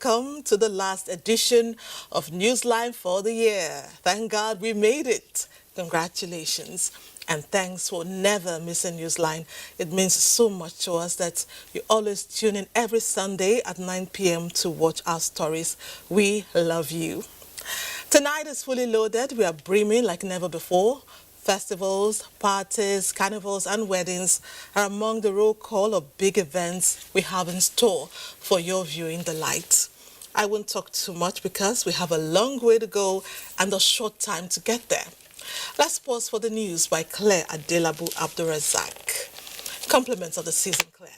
welcome to the last edition of Newsline for the year. Thank God we made it. Congratulations. And thanks for never missing Newsline. It means so much to us that you always tune in every Sunday at 9 p.m. to watch our stories. We love you. Tonight is fully loaded. We are brimming like never before. Festivals, parties, carnivals, and weddings are among the roll call of big events we have in store for your viewing delight. I won't talk too much because we have a long way to go and a short time to get there. Let's pause for the news by Claire Adelabu Abdurazak. Compliments of the season, Claire.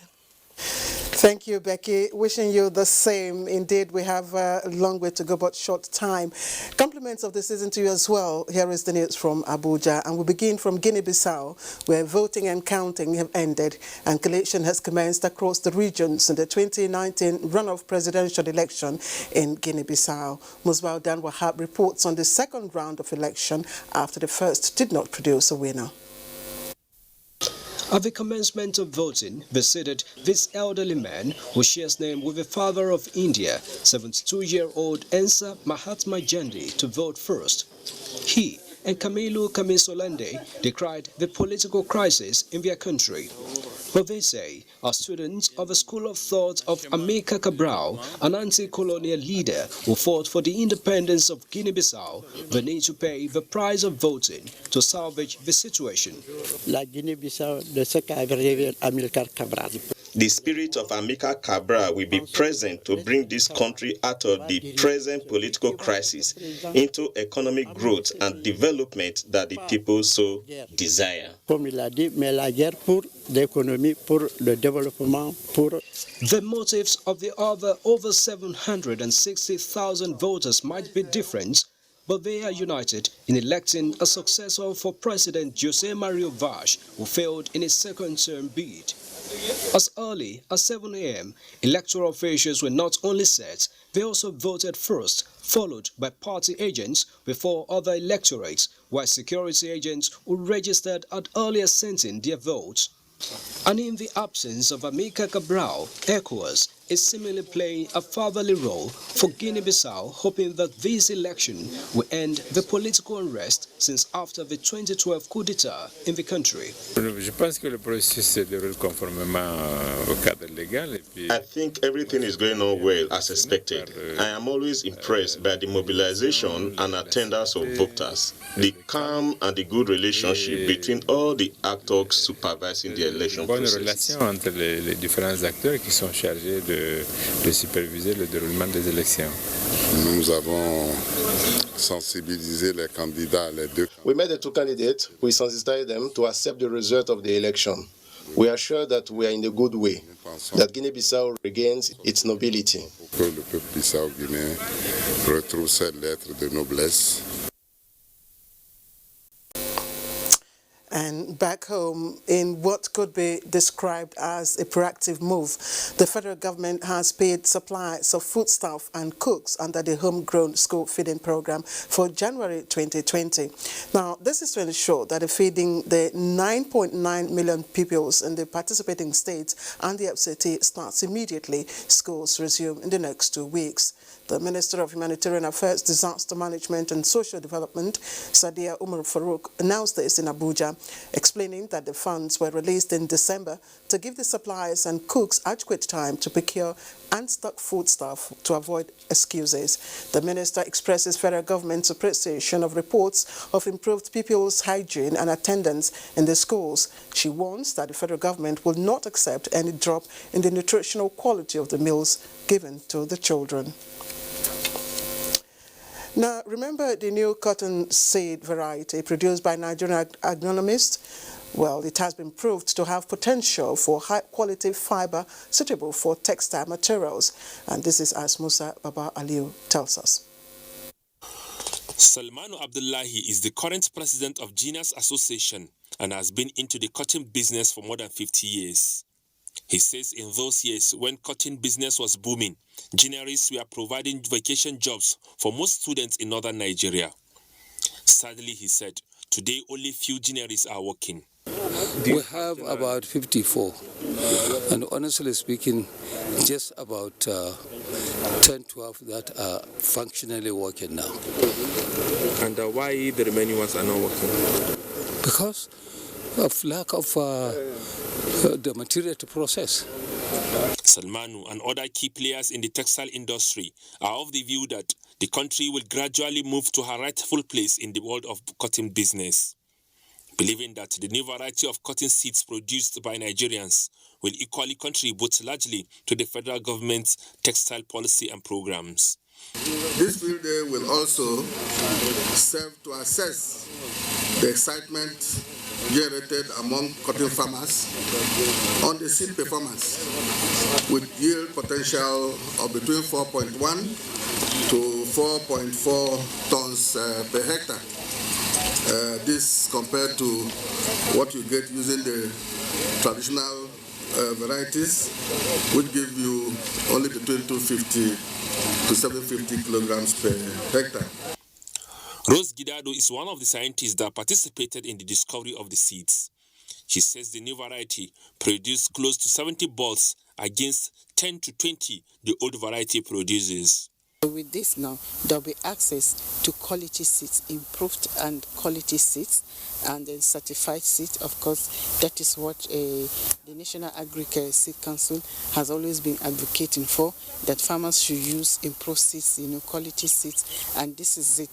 Thank you, Becky. Wishing you the same. Indeed, we have a long way to go, but short time. Compliments of the season to you as well. Here is the news from Abuja, and we begin from Guinea-Bissau, where voting and counting have ended, and collation has commenced across the regions in the 2019 runoff presidential election in Guinea-Bissau. Musbao Dan Wahab reports on the second round of election after the first did not produce a winner. At the commencement of voting, visited this elderly man who shares name with the father of India, 72-year-old Ensa Mahatma Gandhi, to vote first. He and Kamilu Kamisolande decried the political crisis in their country. But they say are students of the school of thought of Amilcar Cabral, an anti-colonial leader who fought for the independence of Guinea-Bissau. They need to pay the price of voting to salvage the situation. La Guinée-Bissau de ce qu'a rêvé Amilcar Cabral. The spirit of Amilcar Cabral will be present to bring this country out of the present political crisis into economic growth and development that the people so desire. Comme il a dit, mais la guerre pour l'économie, pour le développement, pour... The motives of the other over 760,000 voters might be different, but they are united in electing a successor for President Jose Mario Vaz, who failed in his second term bid. As early as 7 a.m., electoral officials were not only set, they also voted first, followed by party agents before other electorates, while security agents who registered had earlier sent in their votes. And in the absence of Amilcar Cabral, ECOWAS is similarly playing a fatherly role for Guinea-Bissau, hoping that this election will end the political unrest since after the 2012 coup d'etat in the country. I think everything is going on well as expected. I am always impressed by the mobilization and attendance of voters, the calm and the good relationship between all the actors supervising the election process. De superviser le déroulement des élections. Nous avons sensibilisé les candidats, les deux. We met the two candidates. We sensitized them to accept the result of the election. We are sure that we are in a good way, that Guinea-Bissau regains its nobility. Que le peuple bissau-guinéen retrouve ses lettres de noblesse. And back home, in what could be described as a proactive move, the federal government has paid supplies of foodstuff and cooks under the homegrown school feeding program for January 2020. Now, this is to ensure that the feeding the 9.9 million pupils in the participating states and the FCT starts immediately. Schools resume in the next 2 weeks. The Minister of Humanitarian Affairs, Disaster Management and Social Development, Sadia Umar Farouk, announced this in Abuja, explaining that the funds were released in December to give the suppliers and cooks adequate time to procure and stock foodstuff to avoid excuses. The minister expresses federal government's appreciation of reports of improved pupils' hygiene and attendance in the schools. She warns that the federal government will not accept any drop in the nutritional quality of the meals given to the children. Now, remember the new cotton seed variety produced by Nigerian agronomists? Well, it has been proved to have potential for high-quality fiber suitable for textile materials. And this is as Musa Baba Aliu tells us. Salmanu Abdullahi is the current president of Genius Association and has been into the cotton business for more than 50 years. He says in those years when cotton business was booming, Genius were providing vacation jobs for most students in northern Nigeria. Sadly, he said, Today, only few ginneries are working. We have about 54, and honestly speaking, just about 10, 12 that are functionally working now. And why the remaining ones are not working? Because of lack of the material to process. Salmanu and other key players in the textile industry are of the view that the country will gradually move to her rightful place in the world of cotton business, believing that the new variety of cotton seeds produced by Nigerians will equally contribute largely to the federal government's textile policy and programs. This field day will also serve to assess the excitement generated among cotton farmers on the seed performance, with yield potential of between 4.1 to 4.4 tons per hectare. This compared to what you get using the traditional varieties, which give you only between 250 to 750 kilograms per hectare. Rose Gidado is one of the scientists that participated in the discovery of the seeds. She says the new variety produced close to 70 balls against 10 to 20 the old variety produces. With this now, there will be access to quality seeds, improved and quality seeds, and then certified seeds. Of course, that is what the National Agriculture Seed Council has always been advocating for, that farmers should use improved seeds, quality seeds, and this is it.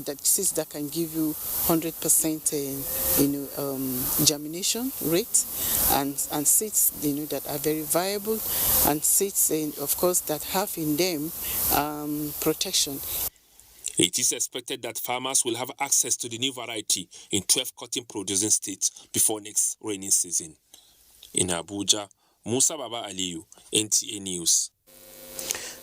That seeds that can give you 100% germination rate, and seeds that are very viable, and seeds of course that have in them protection. It is expected that farmers will have access to the new variety in 12 cotton producing states before next rainy season. In Abuja, Musa Baba Aliyu, NTA News.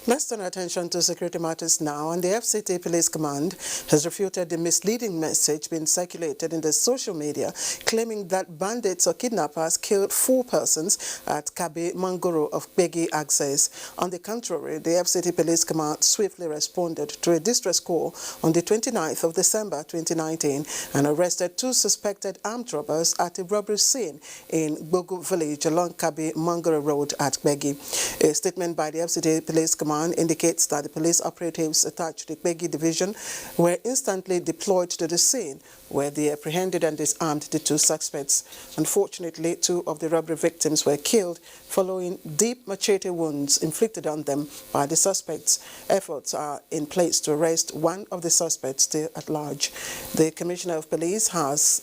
Let's turn our attention to security matters now, and the FCT Police Command has refuted the misleading message being circulated in the social media claiming that bandits or kidnappers killed 4 persons at Kabe Mangoro of Begi Access. On the contrary, the FCT Police Command swiftly responded to a distress call on the 29th of December 2019 and arrested 2 suspected armed robbers at a robbery scene in Bogu village along Kabe Mangoro Road at Begi. A statement by the FCT Police Command indicates that the police operatives attached to the Begi Division were instantly deployed to the scene, where they apprehended and disarmed the 2 suspects. Unfortunately, 2 of the robbery victims were killed following deep machete wounds inflicted on them by the suspects. Efforts are in place to arrest 1 of the suspects still at large. The Commissioner of Police has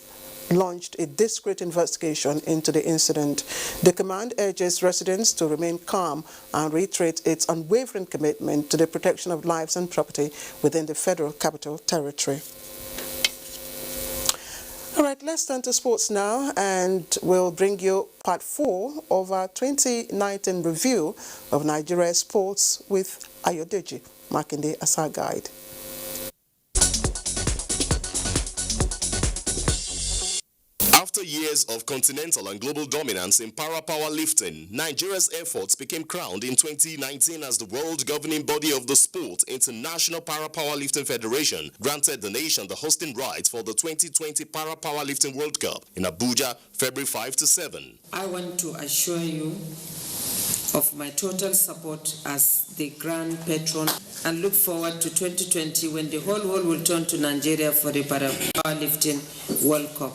launched a discreet investigation into the incident. The command urges residents to remain calm and reiterate its unwavering commitment to the protection of lives and property within the Federal Capital Territory. All right, let's turn to sports now, and we'll bring you part 4 of our 2019 review of Nigeria sports with Ayodeji Makinde as our guide. After years of continental and global dominance in para-powerlifting, Nigeria's efforts became crowned in 2019 as the world governing body of the sport. International Para-Powerlifting Federation granted the nation the hosting rights for the 2020 Para-Powerlifting World Cup in Abuja, February 5 to 7. I want to assure you of my total support as the grand patron and look forward to 2020 when the whole world will turn to Nigeria for the Para-Powerlifting World Cup.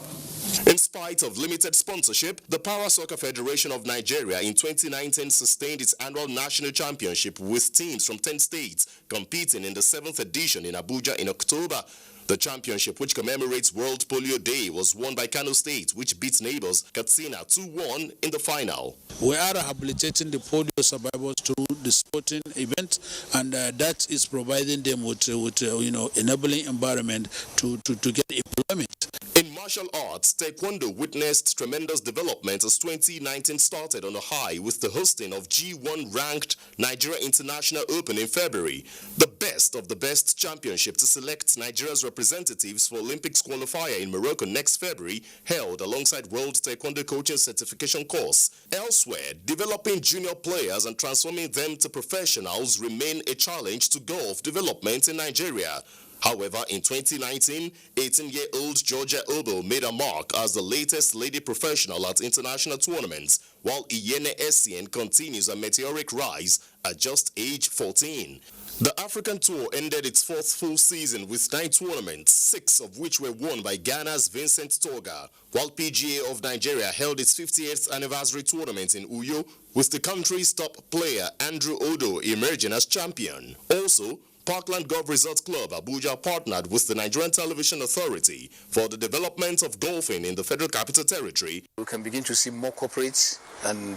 In spite of limited sponsorship, the Para Soccer Federation of Nigeria in 2019 sustained its annual national championship with teams from 10 states competing in the 7th edition in Abuja in October. The championship, which commemorates World Polio Day, was won by Kano State, which beat neighbors Katsina 2-1 in the final. We are rehabilitating the polio survivors through the sporting event, and that is providing them with enabling environment to get employment. In martial arts, Taekwondo witnessed tremendous development as 2019 started on a high with the hosting of G1 ranked Nigeria International Open in February, the best of the best championship to select Nigeria's representatives for Olympics qualifier in Morocco next February, held alongside World Taekwondo Coaching Certification course. Elsewhere, developing junior players and transforming them to professionals remain a challenge to golf development in Nigeria. However, in 2019, 18-year-old Georgia Obo made a mark as the latest lady professional at international tournaments, while Iyene Essien continues a meteoric rise at just age 14. The African Tour ended its fourth full season with 9 tournaments, 6 of which were won by Ghana's Vincent Toga, while PGA of Nigeria held its 50th anniversary tournament in Uyo, with the country's top player Andrew Odo emerging as champion. Also, Parkland Golf Resort Club Abuja partnered with the Nigerian Television Authority for the development of golfing in the Federal Capital Territory. We can begin to see more corporates and,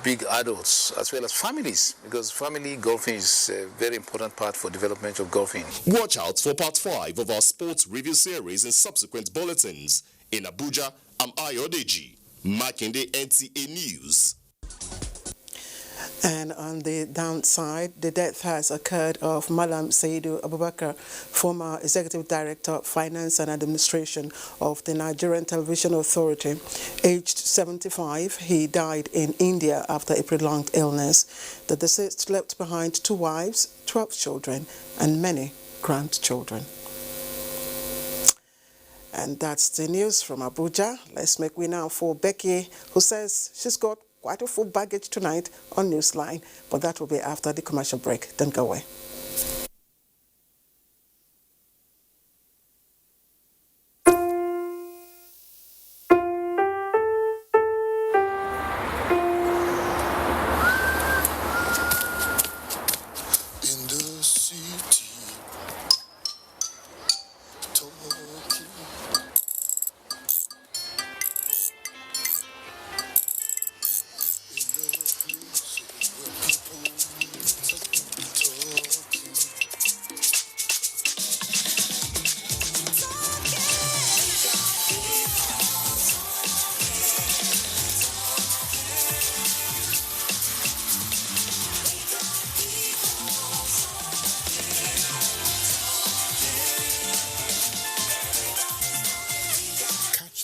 big adults as well as families, because family golfing is a very important part for development of golfing. Watch out for part 5 of our sports review series in subsequent bulletins. In Abuja, I'm Ayodeji, Makinde NTA News. And on the downside, the death has occurred of Malam Saidu Abubakar, former Executive Director of Finance and Administration of the Nigerian Television Authority. Aged 75, he died in India after a prolonged illness. The deceased left behind 2 wives, 12 children, and many grandchildren. And that's the news from Abuja. Let's make way now for Becky, who says she's got quite a full baggage tonight on Newsline, but that will be after the commercial break. Don't go away.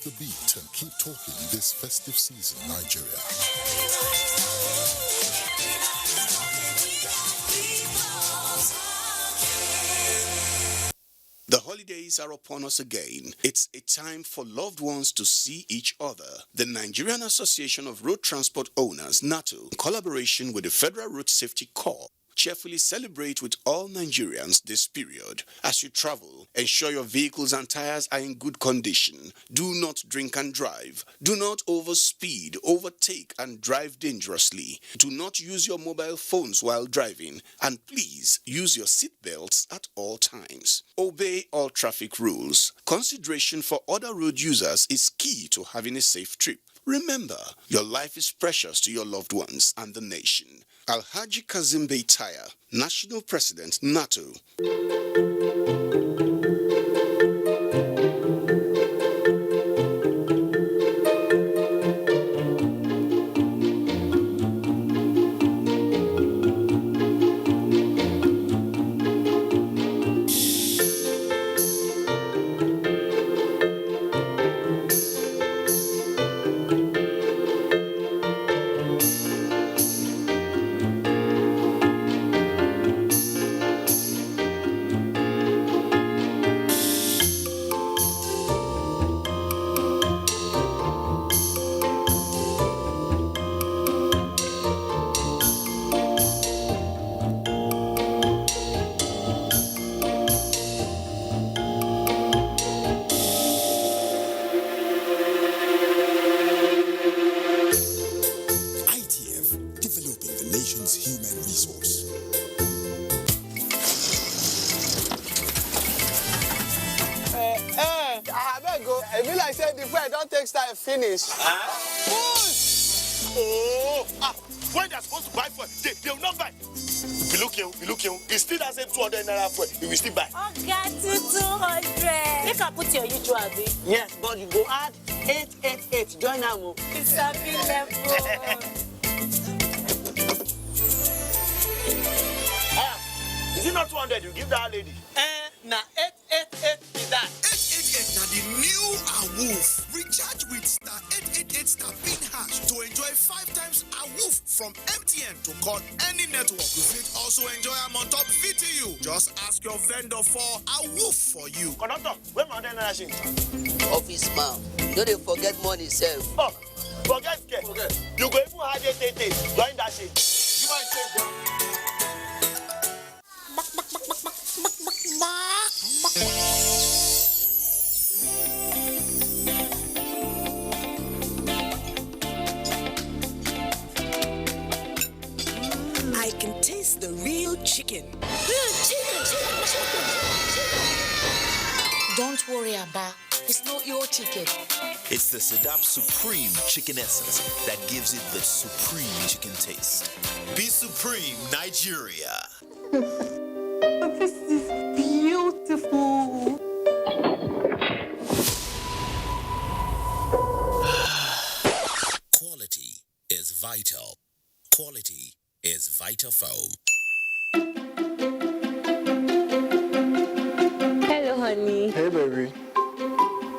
The beat and keep talking this festive season, Nigeria. The holidays are upon us again. It's a time for loved ones to see each other. The Nigerian Association of Road Transport Owners, NATO, in collaboration with the Federal Road Safety Corps, cheerfully celebrate with all Nigerians this period. As you travel, ensure your vehicles and tires are in good condition. Do not drink and drive. Do not overspeed, overtake, and drive dangerously. Do not use your mobile phones while driving. And please use your seat belts at all times. Obey all traffic rules. Consideration for other road users is key to having a safe trip. Remember, your life is precious to your loved ones and the nation. Alhaji Kazim Bey Taya, National President, NATO. Finish. When they're supposed to buy for it, they will not buy. If you look here, he still has 200 naira for it. He will still buy. Okay, 200. You can put your usual. Yes, but you go add 888. Join now. It's a big level. Is it not 200 you give that lady? Now 888 is that. 888. Now the new AWOOF. Recharge with star 888 star pin hash to enjoy 5 times AWOOF from MTN to call any network. You fit also enjoy am on top VTU. Just ask your vendor for AWOOF for you. Conductor, where my other nation? Office man, don't dey forget money sef. Oh, forget. You go even hide it join that shit. You might take I can taste the real chicken. Don't worry, Abba. It's not your chicken. It's the Sedap Supreme Chicken Essence that gives it the supreme chicken taste. Be Supreme, Nigeria. This is beautiful. Quality is vital. Quality is Vitafoam. Hello, honey. Hey, baby.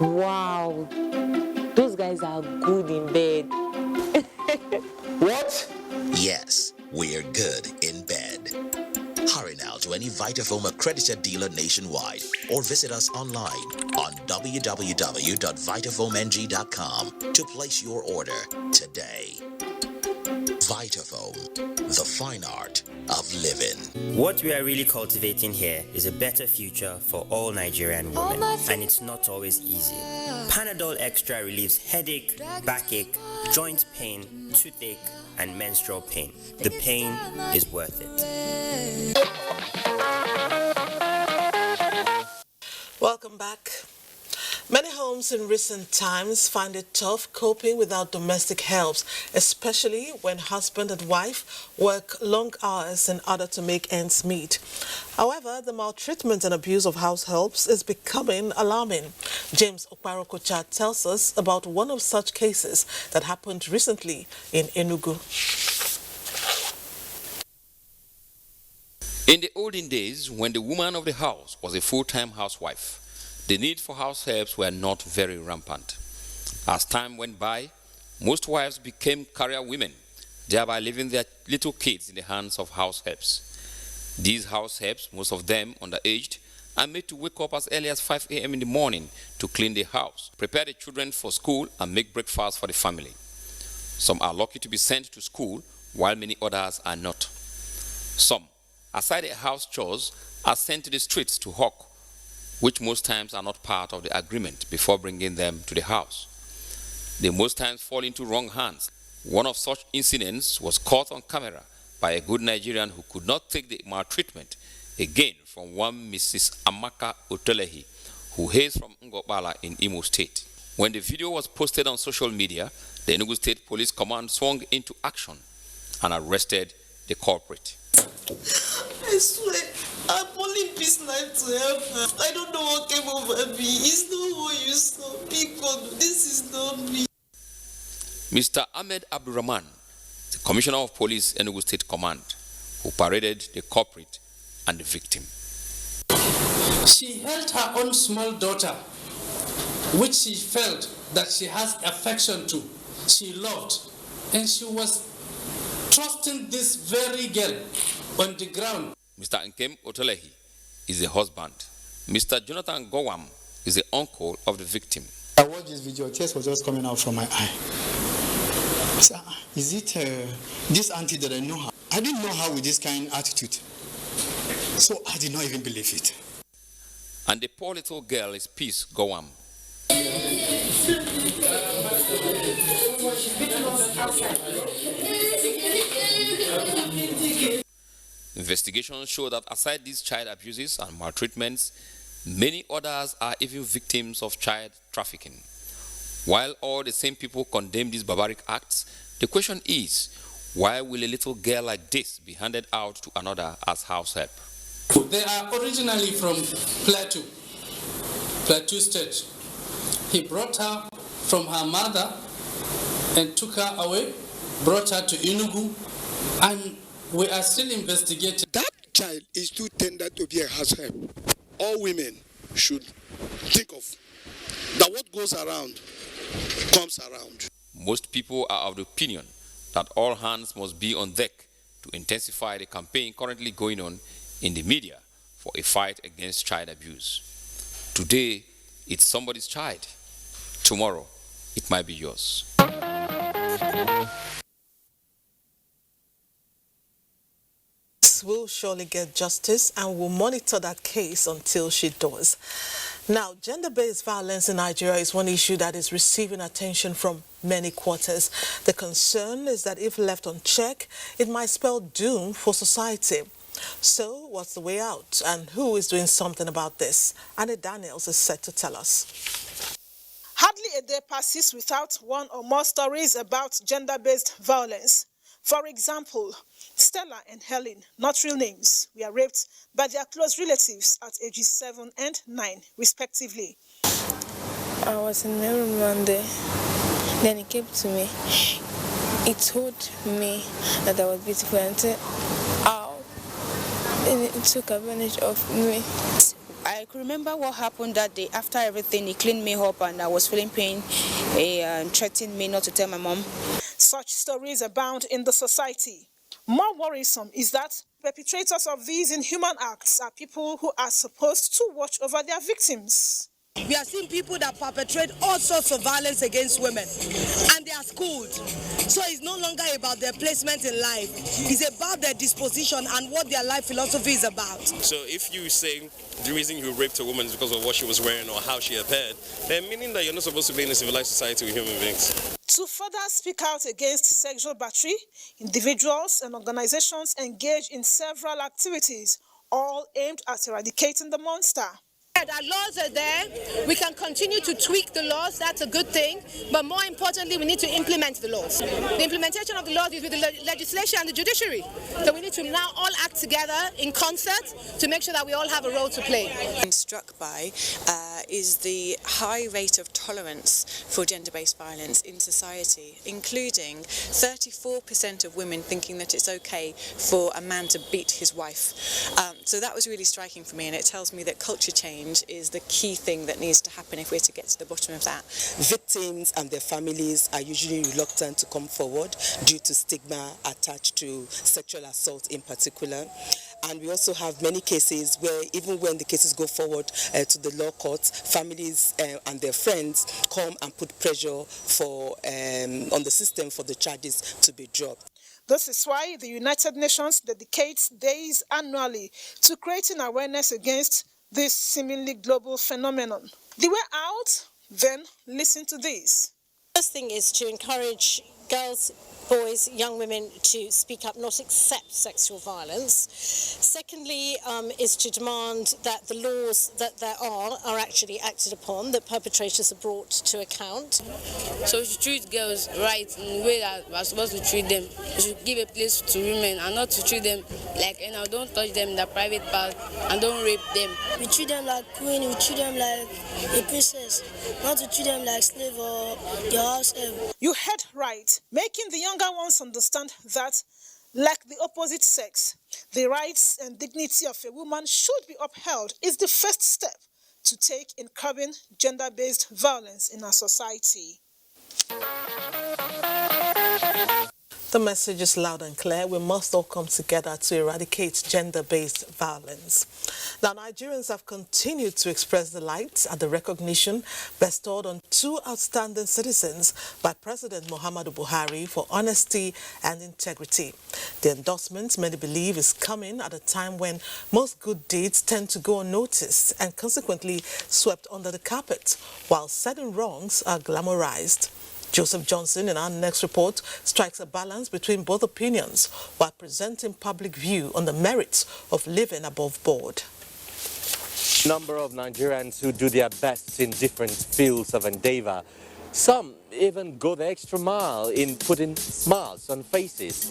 Wow. Those guys are good in bed. What? Yes, we're good in bed. Hurry now to any Vitafoam accredited dealer nationwide or visit us online on www.vitafoamng.com to place your order today. Vitafoam, the fine art of living. What we are really cultivating here is a better future for all Nigerian women, and it's not always easy. Panadol Extra relieves headache, backache, joint pain, toothache, and menstrual pain. The pain is worth it. Welcome back. Many homes in recent times find it tough coping without domestic helps, especially when husband and wife work long hours in order to make ends meet. However, the maltreatment and abuse of house helps is becoming alarming. James Okwarokocha tells us about one of such cases that happened recently in Enugu. In the olden days, when the woman of the house was a full-time housewife, the need for house helps were not very rampant. As time went by, most wives became career women, thereby leaving their little kids in the hands of house helps. These house helps, most of them underaged, are made to wake up as early as 5 a.m. in the morning to clean the house, prepare the children for school, and make breakfast for the family. Some are lucky to be sent to school, while many others are not. Some, aside the house chores, are sent to the streets to hawk, which most times are not part of the agreement before bringing them to the house. They most times fall into wrong hands. One of such incidents was caught on camera by a good Nigerian who could not take the maltreatment again from one Mrs. Amaka Otelehi, who hails from Ngobala in Imo State. When the video was posted on social media, the Enugu State Police Command swung into action and arrested the culprit. I swear, I'm only this night to help her. I don't know what came over me. It's not what you saw. Because this is not me. Mr. Ahmed Abdurrahman, the Commissioner of Police, Enugu State Command, who paraded the culprit and the victim. She held her own small daughter, which she felt that she has affection to, she loved, and she was trusting this very girl on the ground. Mr. Nkem Otelehi is the husband. Mr. Jonathan Gowam is the uncle of the victim. I watched this video, tears was just coming out from my eye. I said, is it this auntie that I know her? I didn't know her with this kind of attitude. So I did not even believe it. And the poor little girl is Peace Gowam. Investigations show that aside these child abuses and maltreatments, many others are even victims of child trafficking. While all the same people condemn these barbaric acts, the question is, why will a little girl like this be handed out to another as house help? They are originally from Plateau State. He brought her from her mother and took her away, brought her to Enugu, and we are still investigating. That child is too tender to be a house help. All women should think of that what goes around comes around. Most people are of the opinion that all hands must be on deck to intensify the campaign currently going on in the media for a fight against child abuse. Today, it's somebody's child. Tomorrow, it might be yours. Will surely get justice and will monitor that case until she does. Now, gender-based violence in Nigeria is one issue that is receiving attention from many quarters. The concern is that if left unchecked, it might spell doom for society. So, what's the way out and who is doing something about this? Annie Daniels is set to tell us. Hardly a day passes without one or more stories about gender-based violence. For example, Stella and Helen, not real names, were raped by their close relatives at ages 7 and 9, respectively. I was in my room one day, then he came to me. He told me that I was beautiful and said, ow, and it took advantage of me. I could remember what happened that day. After everything, he cleaned me up and I was feeling pain. He threatened me not to tell my mom. Such stories abound in the society. More worrisome is that perpetrators of these inhuman acts are people who are supposed to watch over their victims. We are seeing people that perpetrate all sorts of violence against women, and they are schooled. So it's no longer about their placement in life. It's about their disposition and what their life philosophy is about. So if you say the reason you raped a woman is because of what she was wearing or how she appeared, then meaning that you're not supposed to be in a civilized society with human beings. To further speak out against sexual battery, individuals and organizations engage in several activities, all aimed at eradicating the monster. Our laws are there. We can continue to tweak the laws. That's a good thing. But more importantly, we need to implement the laws. The implementation of the laws is with the legislation and the judiciary. So we need to now all act together in concert to make sure that we all have a role to play. I'm struck by is the high rate of tolerance for gender-based violence in society, including 34% of women thinking that it's okay for a man to beat his wife. So that was really striking for me, and it tells me that culture change is the key thing that needs to happen if we're to get to the bottom of that. Victims and their families are usually reluctant to come forward due to stigma attached to sexual assault in particular. And we also have many cases where even when the cases go forward to the law courts, families and their friends come and put pressure for on the system for the charges to be dropped. This is why the United Nations dedicates days annually to creating awareness against this seemingly global phenomenon. The way out? Then listen to this. First thing is to encourage girls, boys, young women to speak up, not accept sexual violence. Secondly, is to demand that the laws that there are actually acted upon, that perpetrators are brought to account. So we should treat girls right in the way that we're supposed to treat them. We should give a place to women and not to treat them like, don't touch them in their private part and don't rape them. We treat them like queen, we treat them like a princess, not to treat them like slave or your house help. You heard right, making the younger ones understand that, like the opposite sex, the rights and dignity of a woman should be upheld is the first step to take in curbing gender-based violence in our society. The message is loud and clear. We must all come together to eradicate gender-based violence. Now, Nigerians have continued to express delight at the recognition bestowed on two outstanding citizens by President Muhammadu Buhari for honesty and integrity. The endorsement, many believe, is coming at a time when most good deeds tend to go unnoticed and consequently swept under the carpet, while certain wrongs are glamorized. Joseph Johnson, in our next report, strikes a balance between both opinions while presenting public view on the merits of living above board. Number of Nigerians who do their best in different fields of endeavor. Some even go the extra mile in putting smiles on faces.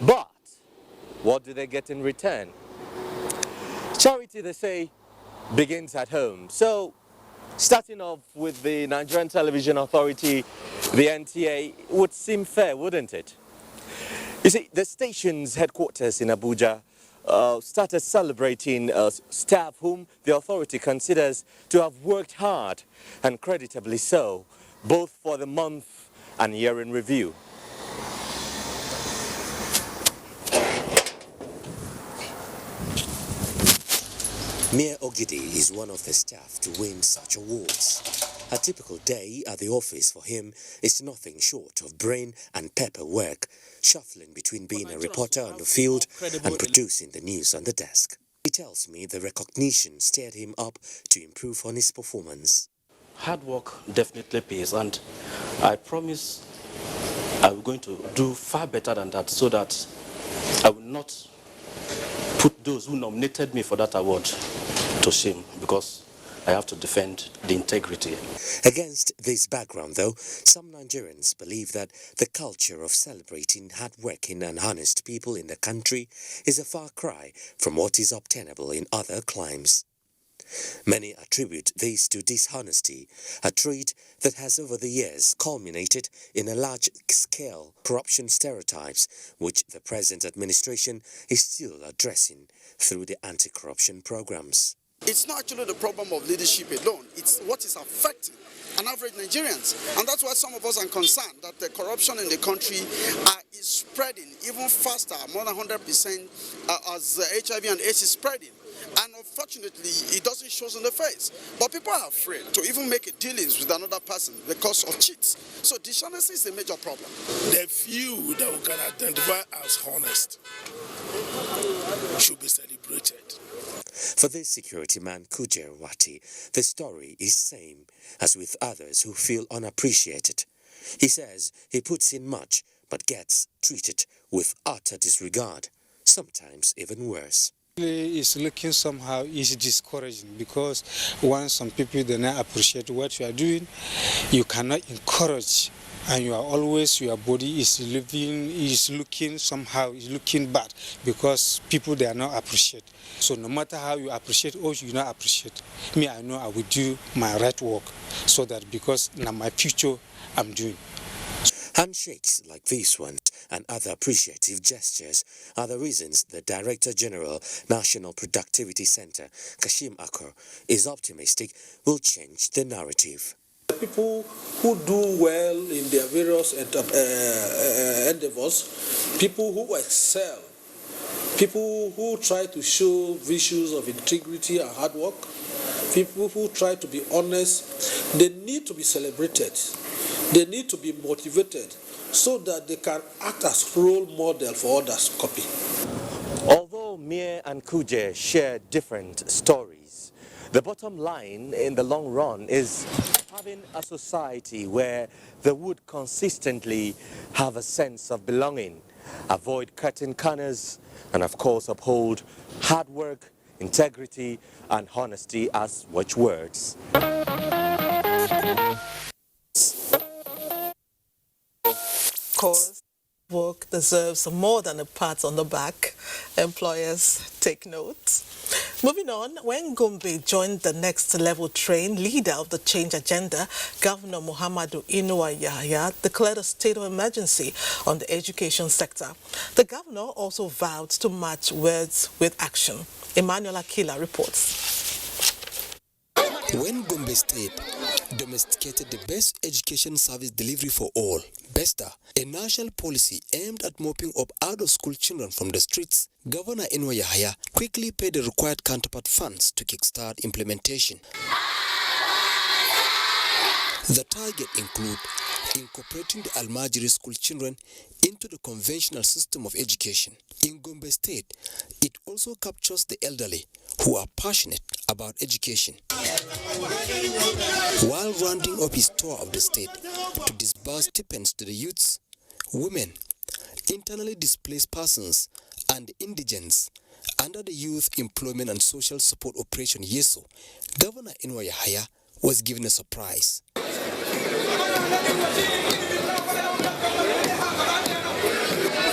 But what do they get in return? Charity, they say, begins at home. So, starting off with the Nigerian Television Authority, the NTA, would seem fair, wouldn't it? You see, the station's headquarters in Abuja started celebrating staff whom the authority considers to have worked hard, and creditably so, both for the month and year in review. Mia Ogidi is one of the staff to win such awards. A typical day at the office for him is nothing short of brain and pepper work, shuffling between being a reporter on the field and producing the news on the desk. He tells me the recognition stirred him up to improve on his performance. Hard work definitely pays, and I promise I'm going to do far better than that, so that I will not put those who nominated me for that award to shame, because I have to defend the integrity. Against this background, though, some Nigerians believe that the culture of celebrating hard-working and honest people in the country is a far cry from what is obtainable in other climes. Many attribute this to dishonesty, a trait that has over the years culminated in a large-scale corruption stereotypes, which the present administration is still addressing through the anti-corruption programs. It's not actually the problem of leadership alone, it's what is affecting an average Nigerians. And that's why some of us are concerned that the corruption in the country is spreading even faster, more than 100%, as HIV and AIDS is spreading. And unfortunately, it doesn't show on the face. But people are afraid to even make a dealings with another person because of cheats. So dishonesty is a major problem. The few that we can identify as honest should be celebrated. For this security man, Kujer Wati, the story is same as with others who feel unappreciated. He says he puts in much, but gets treated with utter disregard, sometimes even worse. It's looking somehow is discouraging, because once some people do not appreciate what you are doing, you cannot encourage, and you are always, your body is looking bad, because people they are not appreciate. So no matter how you appreciate or you not appreciate me, I know I will do my right work, so that because now my future I'm doing. Handshakes like this one and other appreciative gestures are the reasons the Director General, National Productivity Center, Kashim Akor, is optimistic will change the narrative. People who do well in their various endeavors, people who excel, people who try to show virtues of integrity and hard work, people who try to be honest, they need to be celebrated. They need to be motivated so that they can act as role model for others to copy. Although Mir and Kuje share different stories, the bottom line in the long run is having a society where they would consistently have a sense of belonging, avoid cutting corners, and of course uphold hard work, integrity, and honesty as watchwords. Course, work deserves more than a pat on the back. Employers, take note. Moving on, when Gombe joined the next level train, leader of the change agenda, Governor Muhammadu Inuwa Yahya, declared a state of emergency on the education sector. The governor also vowed to match words with action. Emmanuel Akila reports. When Gombe State domesticated the best education service delivery for all, BESTA, a national policy aimed at mopping up out-of-school children from the streets, Governor Inuwa Yahya quickly paid the required counterpart funds to kickstart implementation. The target include incorporating the Almajiri school children into the conventional system of education. In Gombe State, it also captures the elderly who are passionate about education. While rounding up his tour of the state to disburse stipends to the youths, women, internally displaced persons, and indigents under the Youth Employment and Social Support Operation YESO, Governor Inuwa Yahya was given a surprise.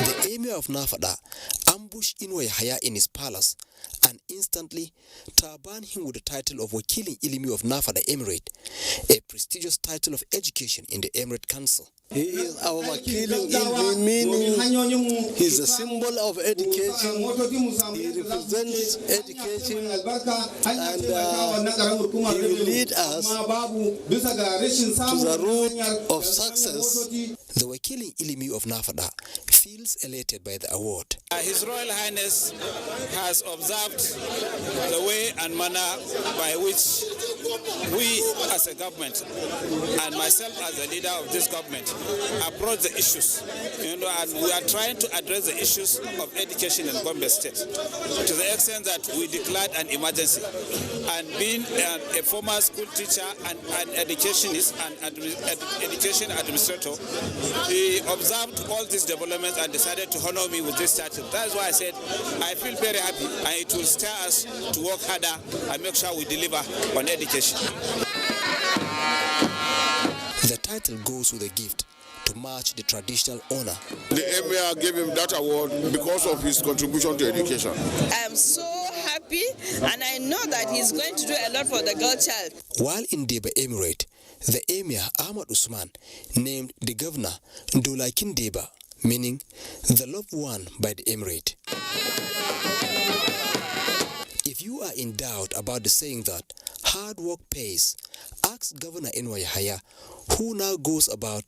The Emir of Nafada ambush Inua Yahaya in his palace and instantly turban him with the title of Wakili Ilimi of Nafada Emirate, a prestigious title of education in the Emirate Council. He is our Wakili Ilimi, meaning he's a symbol of education. He represents education and he will lead us to the road of success. The Wakili Ilimi of Nafada feels elated by the award. His Royal Highness has observed the way and manner by which we as a government and myself as a leader of this government approach the issues, and we are trying to address the issues of education in Gombe State to the extent that we declared an emergency. And being a former school teacher and an educationist and education administrator, he observed all these developments and decided to honor me with this title. That's why I said I feel very happy, and it will stir us to work harder and make sure we deliver on education. The title goes with a gift to match the traditional honor. The Emir gave him that award because of his contribution to education. I am so happy, and I know that he's going to do a lot for the girl child. While in Deba Emirate, the Emir Ahmad Usman named the governor Ndolaikin Deba, meaning the loved one by the Emirate. If you are in doubt about the saying that hard work pays, ask Governor Inua Yahaya, who now goes about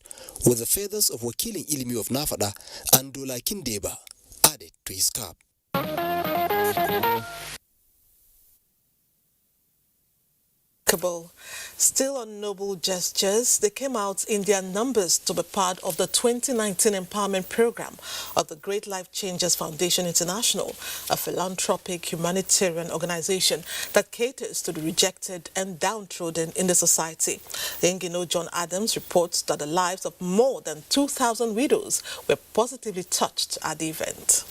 with the feathers of Wakili Ilimi of Nafada and Ndolaikin Deba added to his cap. Still on noble gestures, they came out in their numbers to be part of the 2019 empowerment program of the Great Life Changers Foundation International, a philanthropic humanitarian organization that caters to the rejected and downtrodden in the society. Engino John Adams reports that the lives of more than 2,000 widows were positively touched at the event.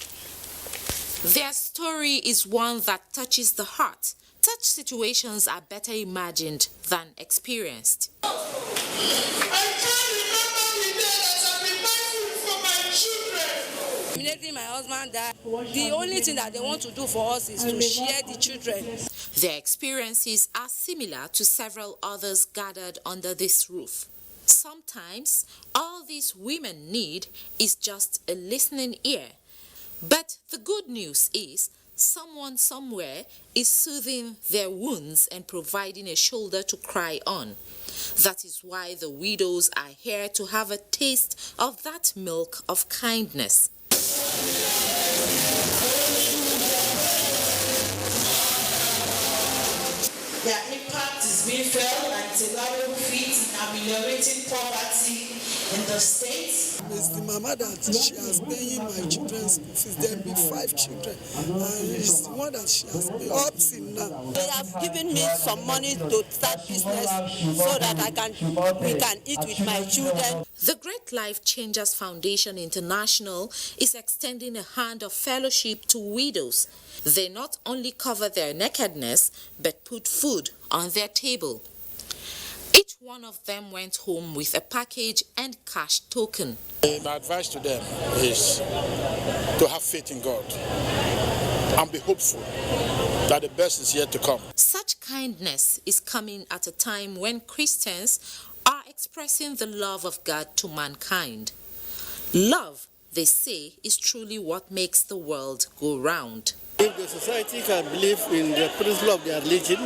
Their story is one that touches the heart. Such situations are better imagined than experienced. I can't remember the day that I've been thankful for my children. Immediately my husband died. The only thing that they want to do for us is to share the children. Their experiences are similar to several others gathered under this roof. Sometimes all these women need is just a listening ear. But the good news is someone somewhere is soothing their wounds and providing a shoulder to cry on. That is why the widows are here to have a taste of that milk of kindness. Their impact is being felt and it's a valuable feat in ameliorating poverty in the state. It's the mama that she has paying my children's school fees. There be 5 children, and it's the one that she has paid up till now. They have given me some money to start business so that we can eat with my children. The Great Life Changers Foundation International is extending a hand of fellowship to widows. They not only cover their nakedness, but put food on their table. Each one of them went home with a package and cash token. My advice to them is to have faith in God and be hopeful that the best is yet to come. Such kindness is coming at a time when Christians are expressing the love of God to mankind. Love, they say, is truly what makes the world go round. If the society can believe in the principle of their religion,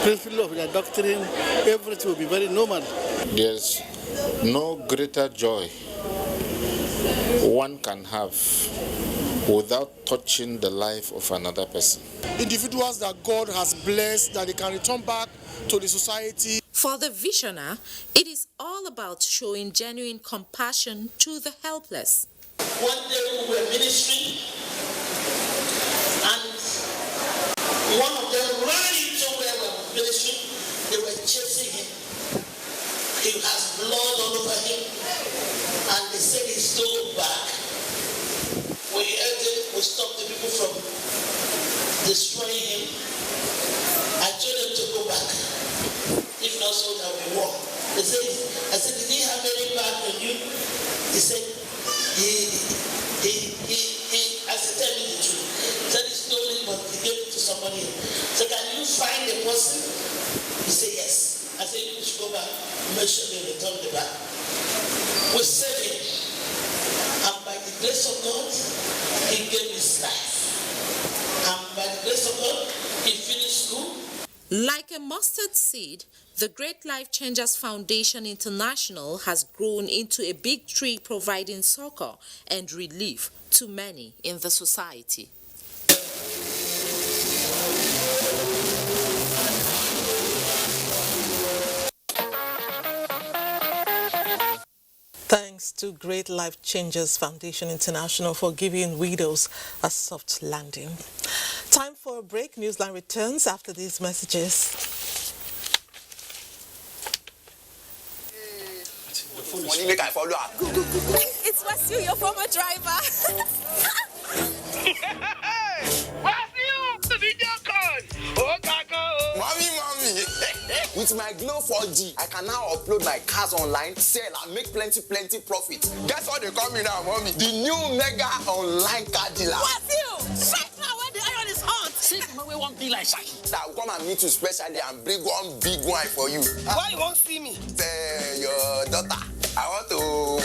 principle of their doctrine, everything will be very normal. There's no greater joy one can have without touching the life of another person. Individuals that God has blessed, that they can return back to the society. For the visioner, it is all about showing genuine compassion to the helpless. One day we were ministering, and one of them ran into where we were ministering. They were chasing him. He has blood all over him, and they said he's still back. We heard it, we stopped the people from destroying him. I told them to go back. If not so, there will be war. I said, did he have any bad on you? He said, I said, tell me person? He said, yes. I said, you should go back, make sure they return the bag. We saved him. And by the grace of God, he gave his life. And by the grace of God, he finished school. Like a mustard seed, the Great Life Changers Foundation International has grown into a big tree providing succor and relief to many in the society. Thanks to Great Life Changers Foundation International for giving widows a soft landing. Time for a break. Newsline returns after these messages. Money make I follow up. It's Wasu, your former driver. Wasu, the video call. Oh, Gago. Mommy. With my Glow 4G, I can now upload my cars online, sell and make plenty profit. Guess what they call me now, mommy? The new mega online car dealer. Wasu, right now when the iron is hot. See, we won't be like Shaki. I will come and meet you specially and bring one big one for you. Why you won't see me? Your daughter. I want to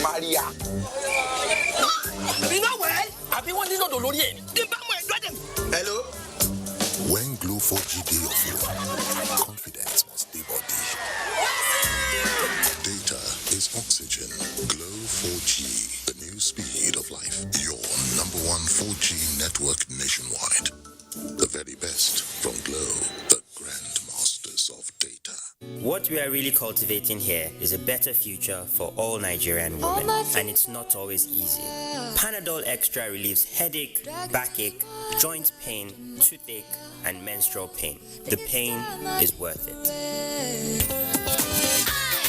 marry her. You know what? I've been wanting to know the Lord. Hello? When Glow 4G day of phone, confidence must be body. Data is oxygen. Glow 4G, the new speed of life. Your #1 4G network nationwide. The very best from Glow, the grandmasters of data. What we are really cultivating here is a better future for all Nigerian women, and it's not always easy. Panadol Extra relieves headache, backache, joint pain, toothache, and menstrual pain. The pain is worth it.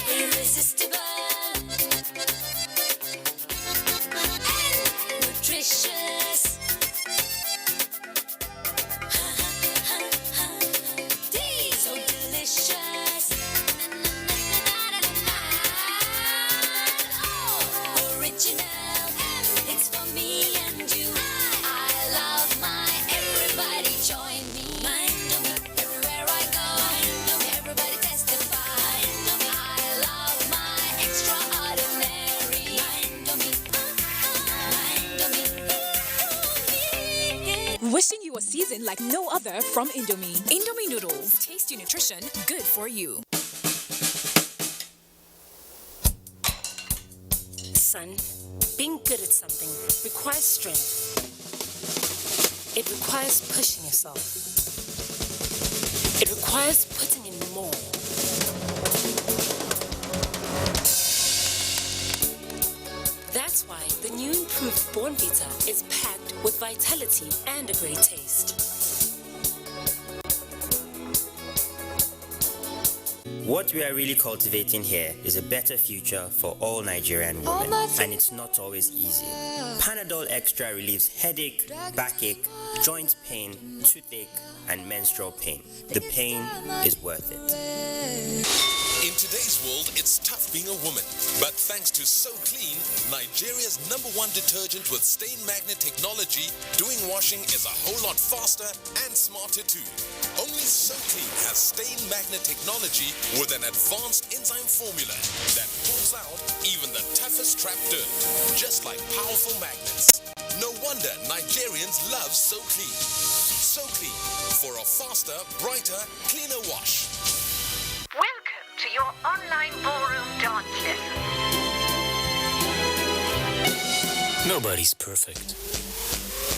Irresistible and nutritious. So delicious. Oh, original. It's for me and you. I love my everybody. Join me. My Indomie, everywhere I go. My Indomie, everybody testify. I love my extraordinary. My Indomie, Wishing you a season like no other from Indomie. Indomie noodles, tasty nutrition, good for you. Son, being good at something requires strength. It requires pushing yourself. It requires putting in more. That's why the new improved Bornvita is packed with vitality and a great taste. What we are really cultivating here is a better future for all Nigerian women, and it's not always easy. Panadol Extra relieves headache, backache, joint pain, toothache, and menstrual pain. The pain is worth it. In today's world, it's tough being a woman. But thanks to So Clean, Nigeria's #1 detergent with stain magnet technology, doing washing is a whole lot faster and smarter too. Only So Clean has stain magnet technology with an advanced enzyme formula that pulls out even the toughest trapped dirt, just like powerful magnets. No wonder Nigerians love So Clean. So Clean, for a faster, brighter, cleaner wash. Welcome to your online ballroom dance lesson. Nobody's perfect,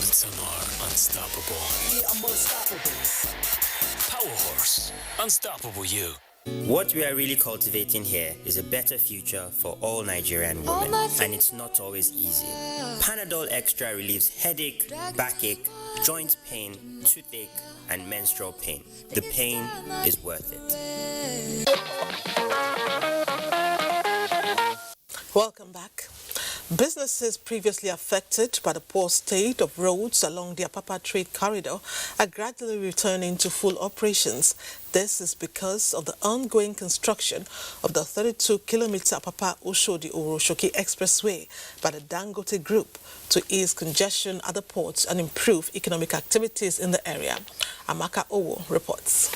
but some are unstoppable. Yeah, I'm unstoppable. Power Horse, unstoppable you. What we are really cultivating here is a better future for all Nigerian women, and it's not always easy. Panadol Extra relieves headache, backache, joint pain, toothache, and menstrual pain. The pain is worth it. Welcome back. Businesses previously affected by the poor state of roads along the Apapa Trade Corridor are gradually returning to full operations. This is because of the ongoing construction of the 32-kilometer Apapa-Oshodi-Oroshoki Expressway by the Dangote Group to ease congestion at the ports and improve economic activities in the area. Amaka Owo reports.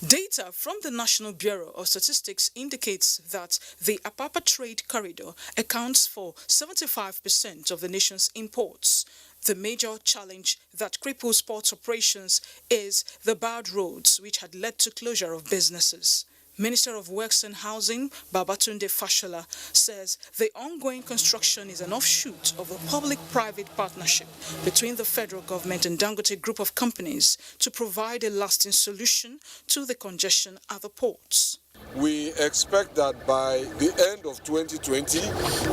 Data from the National Bureau of Statistics indicates that the Apapa Trade Corridor accounts for 75% of the nation's imports. The major challenge that cripples port operations is the bad roads, which had led to closure of businesses. Minister of Works and Housing, Babatunde Fashola, says the ongoing construction is an offshoot of a public-private partnership between the federal government and Dangote Group of companies to provide a lasting solution to the congestion at the ports. We expect that by the end of 2020,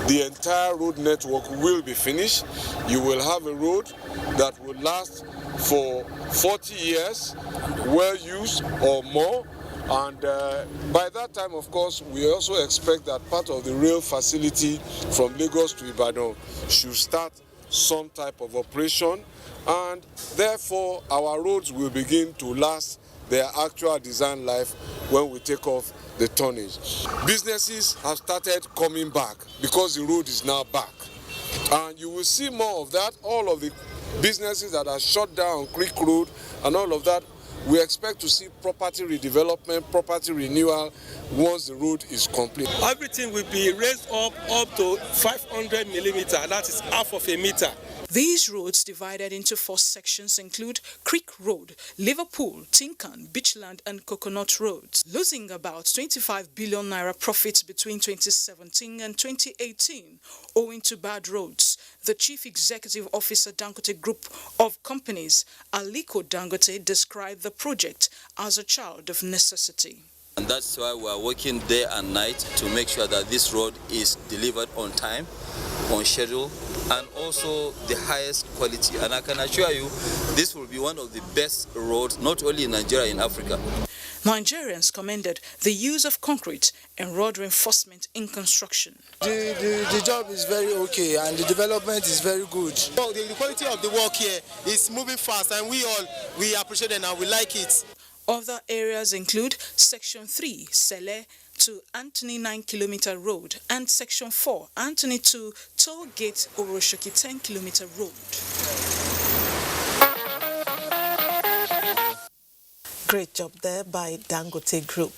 the entire road network will be finished. You will have a road that will last for 40 years, well used or more. And by that time, of course, we also expect that part of the rail facility from Lagos to Ibadan should start some type of operation, and therefore our roads will begin to last their actual design life when we take off the tonnage. Businesses have started coming back because the road is now back, and you will see more of that. All of the businesses that are shut down on Creek Road and all of that, we expect to see property redevelopment, property renewal once the road is complete. Everything will be raised up to 500 millimeter, that is half of a meter. These roads, divided into 4 sections, include Creek Road, Liverpool, Tinkan, Beachland and Coconut Roads, losing about 25 billion naira profits between 2017 and 2018 owing to bad roads. The Chief Executive Officer, Dangote Group of Companies, Aliko Dangote, described the project as a child of necessity. And that's why we are working day and night to make sure that this road is delivered on time, on schedule, and also the highest quality. And I can assure you, this will be one of the best roads, not only in Nigeria, in Africa. Nigerians commended the use of concrete and road reinforcement in construction. The job is very okay and the development is very good. Well, the quality of the work here is moving fast, and we appreciate it and we like it. Other areas include Section 3, Sele to Anthony 9-kilometer road, and Section 4, Anthony to Toll Gate Oroshoki 10-kilometer road. Great job there by Dangote Group.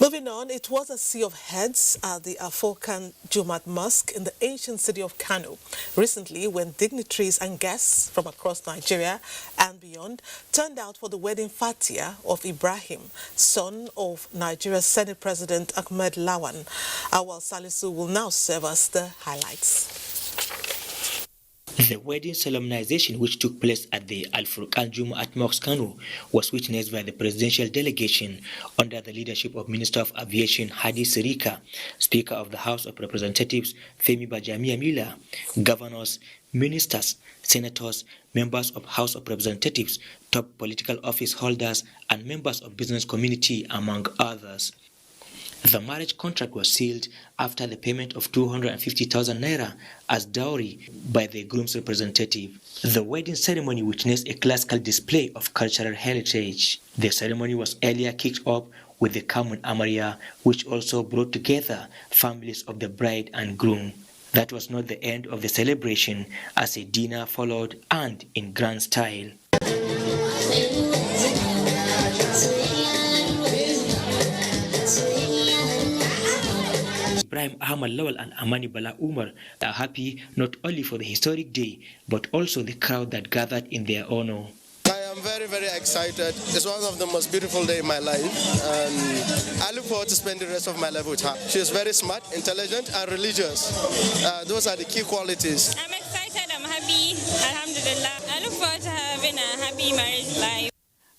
Moving on, it was a sea of heads at the Afokan Jumat Mosque in the ancient city of Kano recently, when dignitaries and guests from across Nigeria and beyond turned out for the wedding fatia of Ibrahim, son of Nigeria's Senate President Ahmed Lawan. Awal Salisu will now serve us the highlights. The wedding solemnization, which took place at the Al-Furqan Jumat Mosque Kano, was witnessed by the presidential delegation under the leadership of Minister of Aviation Hadi Sirika, Speaker of the House of Representatives Femi Bajamiamila, governors, ministers, senators, members of House of Representatives, top political office holders, and members of business community, among others. The marriage contract was sealed after the payment of 250,000 naira as dowry by the groom's representative. The wedding ceremony witnessed a classical display of cultural heritage. The ceremony was earlier kicked off with the Kamun Amaria, which also brought together families of the bride and groom. That was not the end of the celebration, as a dinner followed, and in grand style. Ibrahim Ahmad Lawal and Amani Bala Umar are happy not only for the historic day, but also the crowd that gathered in their honor. I am very, very excited. It's one of the most beautiful days in my life, and I look forward to spending the rest of my life with her. She is very smart, intelligent, and religious. Those are the key qualities. I'm excited, I'm happy, alhamdulillah. I look forward to having a happy marriage life.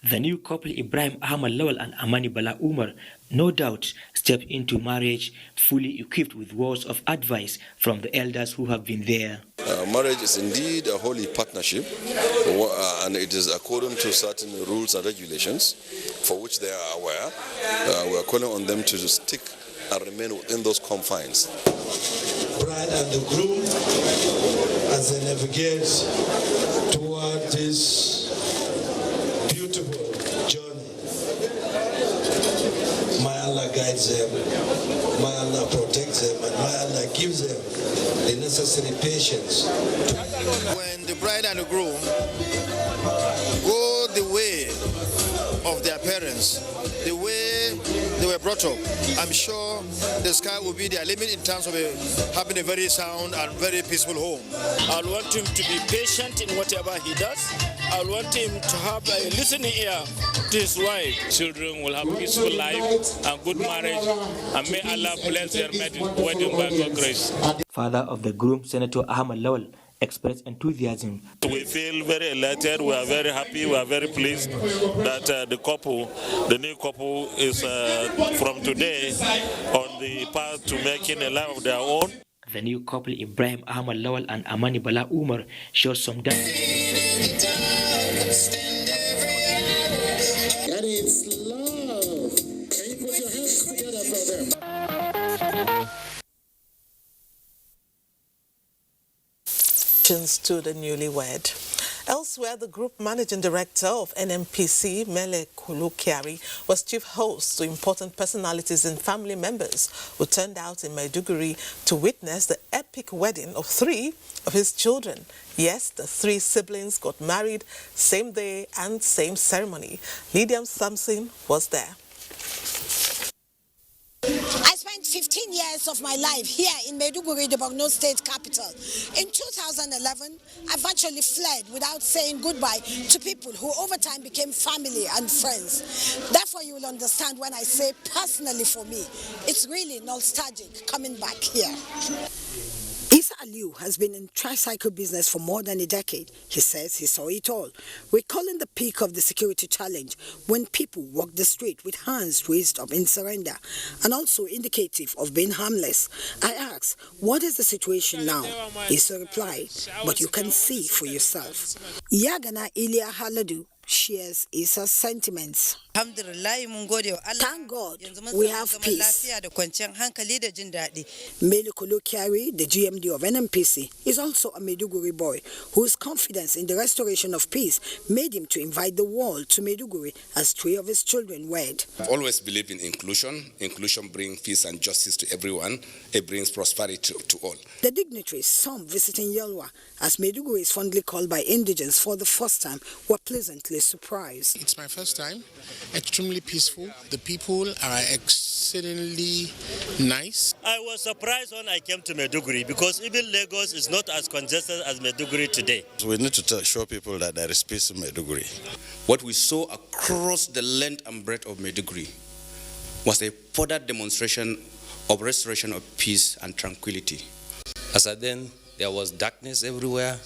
The new couple Ibrahim Ahmad Lawal and Amani Bala Umar no doubt stepped into marriage fully equipped with words of advice from the elders who have been there. Marriage is indeed a holy partnership, and it is according to certain rules and regulations for which they are aware. We are calling on them to stick and remain within those confines. Bride and the groom, as they navigate toward this beautiful journey, may Allah guides them, may Allah protects them, and may Allah gives them the necessary patience. When the bride and the groom go the way of their parents, the way brought up, I'm sure the sky will be their limit in terms of having a very sound and very peaceful home. I want him to be patient in whatever he does. I want him to have a listening ear to his wife. Children will have peaceful life and good marriage, and may Allah bless their wedding by God's grace. Father of the groom, Senator Ahmad Lawal, expressed enthusiasm. We feel very elated, we are very happy, we are very pleased that the new couple is from today on the path to making a life of their own. The new couple, Ibrahim Ahmad Lawal and Amani Bala Umar, showed some doubt. And it's love. Can you put your hands together for them? To the newlywed. Elsewhere, the group managing director of NNPC, Mele Kulukiari, was chief host to important personalities and family members who turned out in Maiduguri to witness the epic wedding of 3 of his children. Yes, the 3 siblings got married same day and same ceremony. Lydia Samson was there. I spent 15 years of my life here in Maiduguri, the Borno state capital. In 2011, I virtually fled without saying goodbye to people who over time became family and friends. Therefore, you will understand when I say personally for me, it's really nostalgic coming back here. Isa Aliu has been in tricycle business for more than a decade. He says he saw it all, recalling the peak of the security challenge when people walked the street with hands raised up in surrender and also indicative of being harmless. I asked, what is the situation now? Isa replied, but you can see for yourself. Yagana Ilya Haladu shares Isa's sentiments. Thank God we have peace. Mele Kulukiari, the GMD of NNPC, is also a Maiduguri boy whose confidence in the restoration of peace made him to invite the world to Maiduguri as 3 of his children wed. I've always believed in inclusion. Inclusion brings peace and justice to everyone. It brings prosperity to all. The dignitaries, some visiting Yelwa, as Maiduguri is fondly called by indigents for the first time, were pleasantly surprised. It's my first time. Extremely peaceful. The people are exceedingly nice. I was surprised when I came to Maiduguri because even Lagos is not as congested as Maiduguri today. We need to show people that there is peace in Maiduguri. What we saw across the length and breadth of Maiduguri was a further demonstration of restoration of peace and tranquility. As at then, there was darkness everywhere.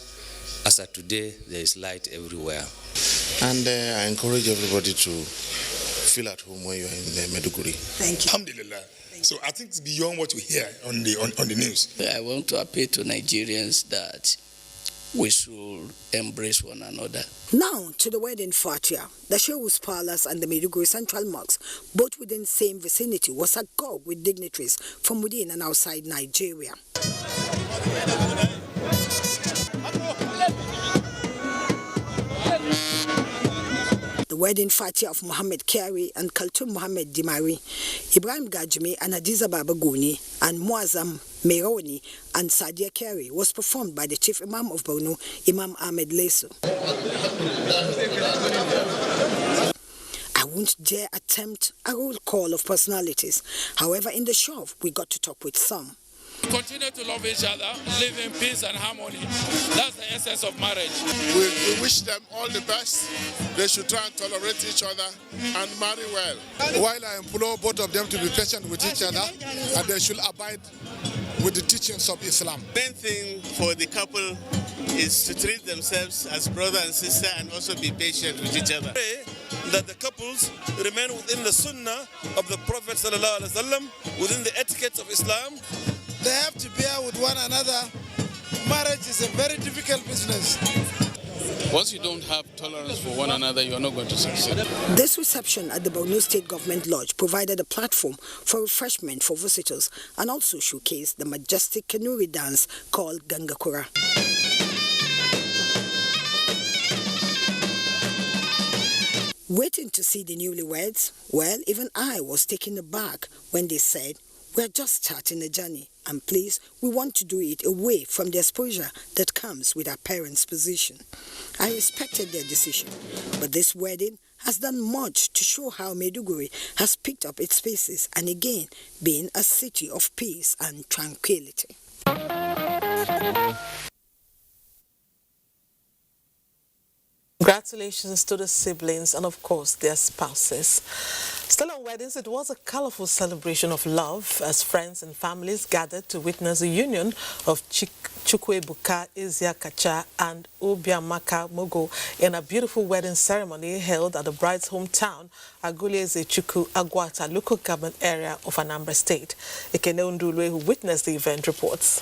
As at today, there is light everywhere. And I encourage everybody to feel at home when you're in Maiduguri. Thank you. Alhamdulillah. So I think it's beyond what you hear on the news. I want to appeal to Nigerians that we should embrace one another. Now to the wedding fatia. The Shehus Palace and the Maiduguri Central Mosque, both within the same vicinity, was agog with dignitaries from within and outside Nigeria. The wedding fatia of Mohammed Kiari and Kaltum Mohammed Dimari, Ibrahim Gajmi and Hadiza Babaguni, and Muazzam Meironi and Sadia Kiari was performed by the Chief Imam of Borno, Imam Ahmed Lesu. I won't dare attempt a roll call of personalities. However, in the show, we got to talk with some. Continue to love each other, live in peace and harmony. That's the essence of marriage. We wish them all the best. They should try and tolerate each other and marry well. While I implore both of them to be patient with each other, and they should abide with the teachings of Islam. The main thing for the couple is to treat themselves as brother and sister and also be patient with each other. Pray that the couples remain within the sunnah of the Prophet ﷺ, within the etiquettes of Islam. They have to bear with one another. Marriage is a very difficult business. Once you don't have tolerance for one another, you are not going to succeed. This reception at the Borno State Government Lodge provided a platform for refreshment for visitors and also showcased the majestic Kanuri dance called Gangakura. Waiting to see the newlyweds? Well, even I was taken aback when they said, "We're just starting a journey, and please, we want to do it away from the exposure that comes with our parents' position." I respected their decision, but this wedding has done much to show how Maiduguri has picked up its paces and again been a city of peace and tranquility. Congratulations to the siblings and, of course, their spouses. Still on weddings, it was a colorful celebration of love as friends and families gathered to witness the union of Chukwuebuka Ezeakacha and Obiamaka Mogo in a beautiful wedding ceremony held at the bride's hometown, Aguleze Chukwu Agwata local government area of Anambra State. Ekene Undulwe, who witnessed the event, reports.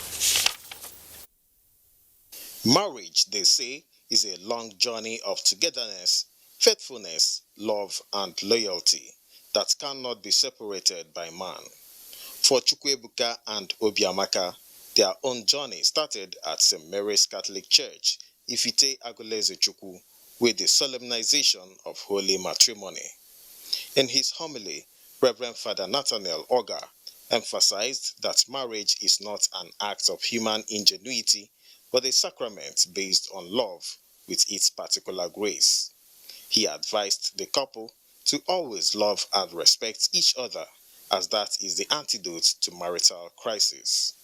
Marriage, they say, is a long journey of togetherness, faithfulness, love, and loyalty that cannot be separated by man. For Chukwuebuka and Obiamaka, their own journey started at St. Mary's Catholic Church, Ifite Aguleze Chukwu, with the solemnization of holy matrimony. In his homily, Reverend Father Nathaniel Oga emphasized that marriage is not an act of human ingenuity, but a sacrament based on love with its particular grace. He advised the couple to always love and respect each other, as that is the antidote to marital crisis.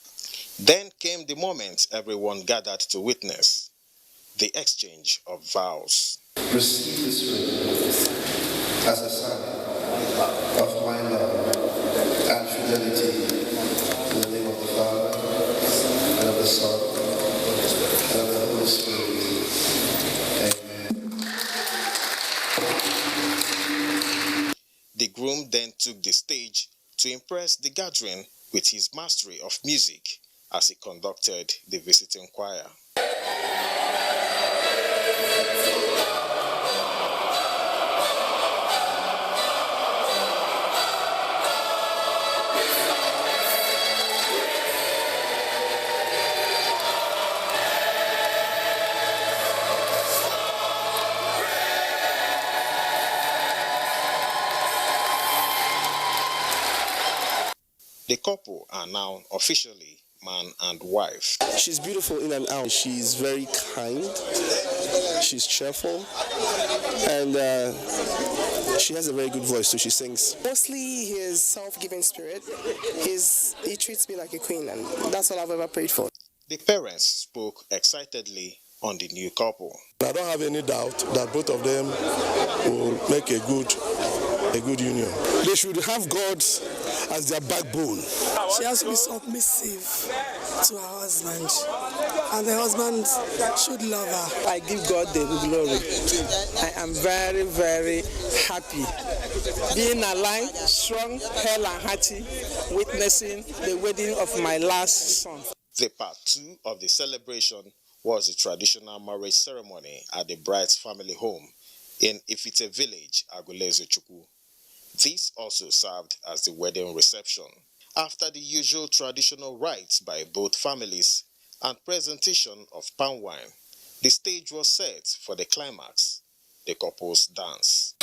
Then came the moment everyone gathered to witness, the exchange of vows. Receive this ring as a sign of my love and fidelity in the name of the Father, and of the Son, and of the Holy Spirit. The groom then took the stage to impress the gathering with his mastery of music as he conducted the visiting choir. The couple are now officially man and wife. She's beautiful in and out. She's very kind. She's cheerful. And she has a very good voice, so she sings. Mostly his self-giving spirit. He treats me like a queen, and that's all I've ever prayed for. The parents spoke excitedly on the new couple. I don't have any doubt that both of them will make a good union. They should have God as their backbone. She has to be submissive to her husband, and the husband should love her. I give God the glory. I am very, very happy being alive, strong, hale and hearty, witnessing the wedding of my last son. The part 2 of the celebration was the traditional marriage ceremony at the bride's family home in Ifite village, Aguleze Chukwu. This also served as the wedding reception. After the usual traditional rites by both families and presentation of palm wine, the stage was set for the climax, the couple's dance.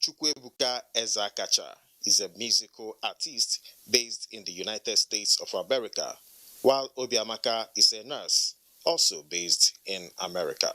Chukwuebuka Ezeakacha is a musical artist based in the United States of America, while Obiamaka is a nurse, also based in America.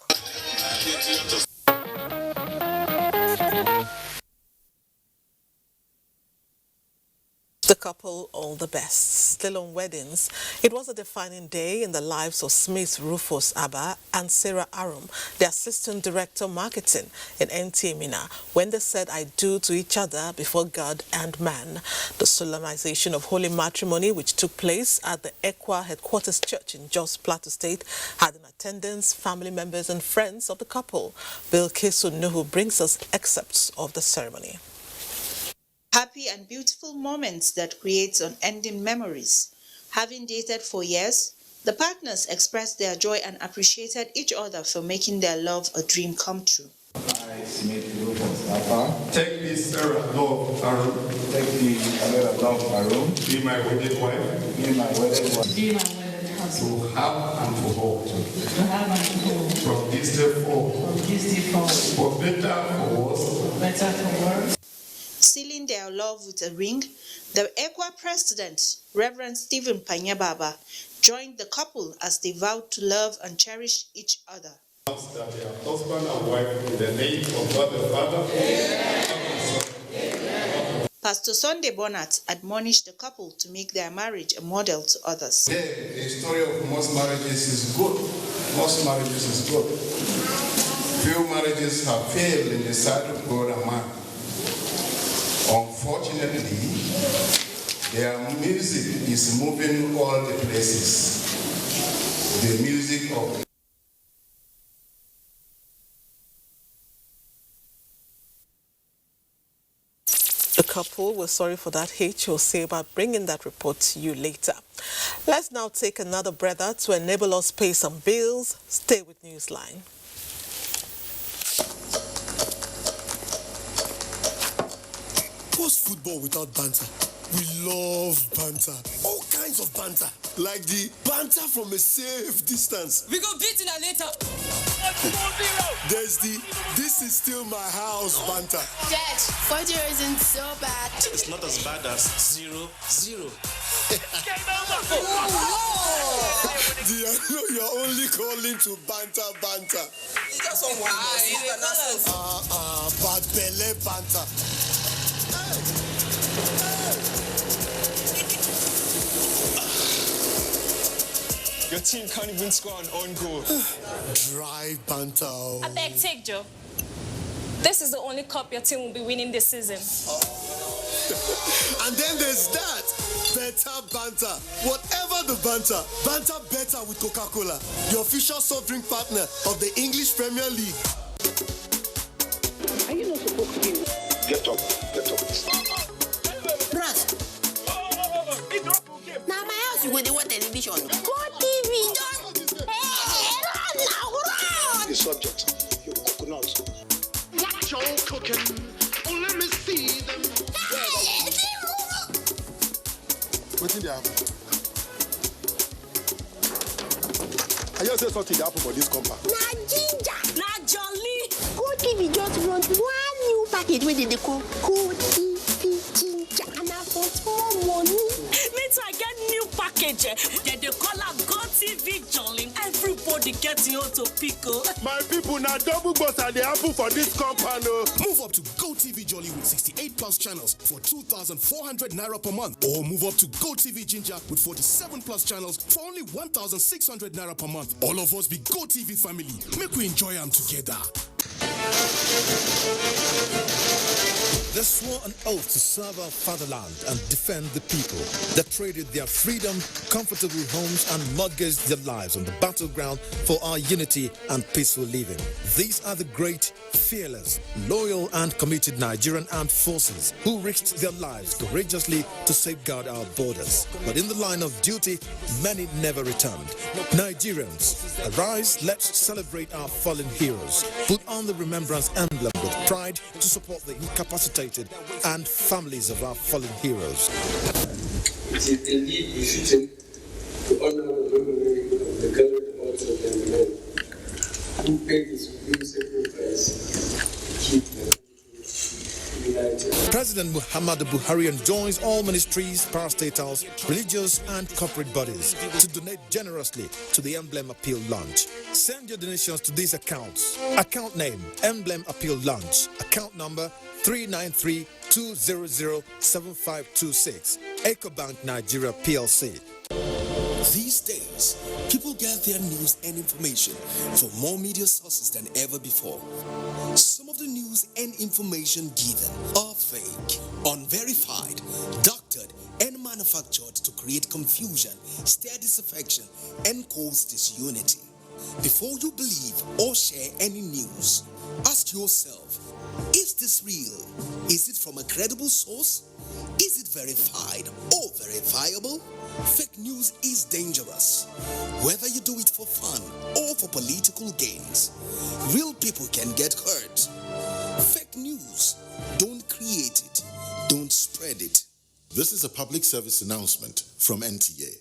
The couple all the best. Still on weddings, it was a defining day in the lives of Smith Rufus Abba and Sarah Arum, the Assistant Director Marketing in NTA Mina, when they said "I do" to each other before God and man. The solemnization of holy matrimony, which took place at the ECWA Headquarters Church in Jos Plateau State, had in attendance family members and friends of the couple. Bill Kesu Nuhu brings us excerpts of the ceremony. Happy and beautiful moments that create unending memories. Having dated for years, the partners expressed their joy and appreciated each other for making their love a dream come true. I, Smith Rufus Abba, take this Sarah Love Arum, take the Sarah Love Arum, be my wedded wife, be my wedded wife, be my wedded husband, to have and to hold, from this day forward, for better, for worse, Sealing their love with a ring, the ECWA president, Reverend Stephen Panyababa, joined the couple as they vowed to love and cherish each other. That they are husband and wife in the name of God the Father. Pastor Sunday Bonat admonished the couple to make their marriage a model to others. The story of most marriages is good. Most marriages is good. Few marriages have failed in the sight of God and man. Unfortunately, their music is moving all the places. The music of The couple was sorry for that. H will say about bringing that report to you later. Let's now take another breather to enable us pay some bills. Stay with Newsline. What's football without banter? We love banter. All kinds of banter. Like the banter from a safe distance. We go beat in later. There's the "this is still my house" banter. Dad, 4-0 isn't so bad. It's not as bad as 0-0. I know you're only calling to banter. It's just some bad belly banter. Your team can't even score an own goal. Dry banter. I beg, take Joe. This is the only cup your team will be winning this season. And then there's that. Better banter. Whatever the banter, banter better with Coca-Cola, the official soft drink partner of the English Premier League. Are you not supposed to be? Get up. Bros. Now my house you go dey watch television. Go TV. Run. The subject, your coconut. Watch your cooking. Oh, let me see them. What did they happen? I just said something happened for this compound. Na ginger. Na jolly. Go TV just run one new package wey dey call Go TV ginger. And na for small money. Later I get new package. They call am Go TV Jolly. Everybody getting out to pickle. My people, now double bus are the apple for this compound. Move up to Go TV Jolly with 68 plus channels for 2,400 naira per month. Or move up to Go TV Ginger with 47 plus channels for only 1,600 naira per month. All of us be Go TV family. Make we enjoy them together. They swore an oath to serve our fatherland and defend the people. They traded their freedom, comfortable homes, and mortgaged their lives on the battleground for our unity and peaceful living. These are the great, fearless, loyal, and committed Nigerian armed forces who risked their lives courageously to safeguard our borders. But in the line of duty, many never returned. Nigerians, arise, let's celebrate our fallen heroes. Put on the remembrance emblem with pride to support the incapacitated and families of our fallen heroes. It is indeed befitting to honor the memory of the gallant hearts and men who paid the supreme sacrifice to keep the united. President Muhammadu Buhari enjoins all ministries, parastatals, religious and corporate bodies to donate generously to the Emblem Appeal Launch. Send your donations to these accounts. Account name, Emblem Appeal Launch. Account number 393-200-7526. EcoBank Nigeria PLC. These days, people get their news and information from more media sources than ever before. Some of the news and information given are fake, unverified, doctored, and manufactured to create confusion, stir disaffection, and cause disunity. Before you believe or share any news, ask yourself, is this real? Is it from a credible source? Is it verified or verifiable? Fake news is dangerous, whether you do it for fun or for political gains. Real people can get hurt. Fake news, don't create it, don't spread it. This is a public service announcement from NTA.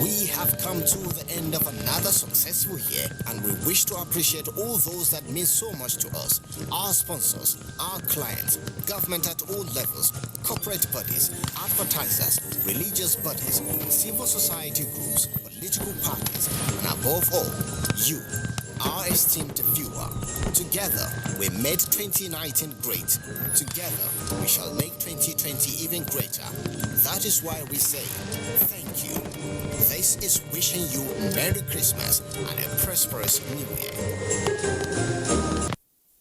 We have come to the end of another successful year, and we wish to appreciate all those that mean so much to us. Our sponsors, our clients, government at all levels, corporate bodies, advertisers, religious bodies, civil society groups, political parties, and above all, you, our esteemed viewer. Together, we made 2019 great. Together, we shall make 2020 even greater. That is why we say, thank you. This is wishing you Merry Christmas and a prosperous New Year.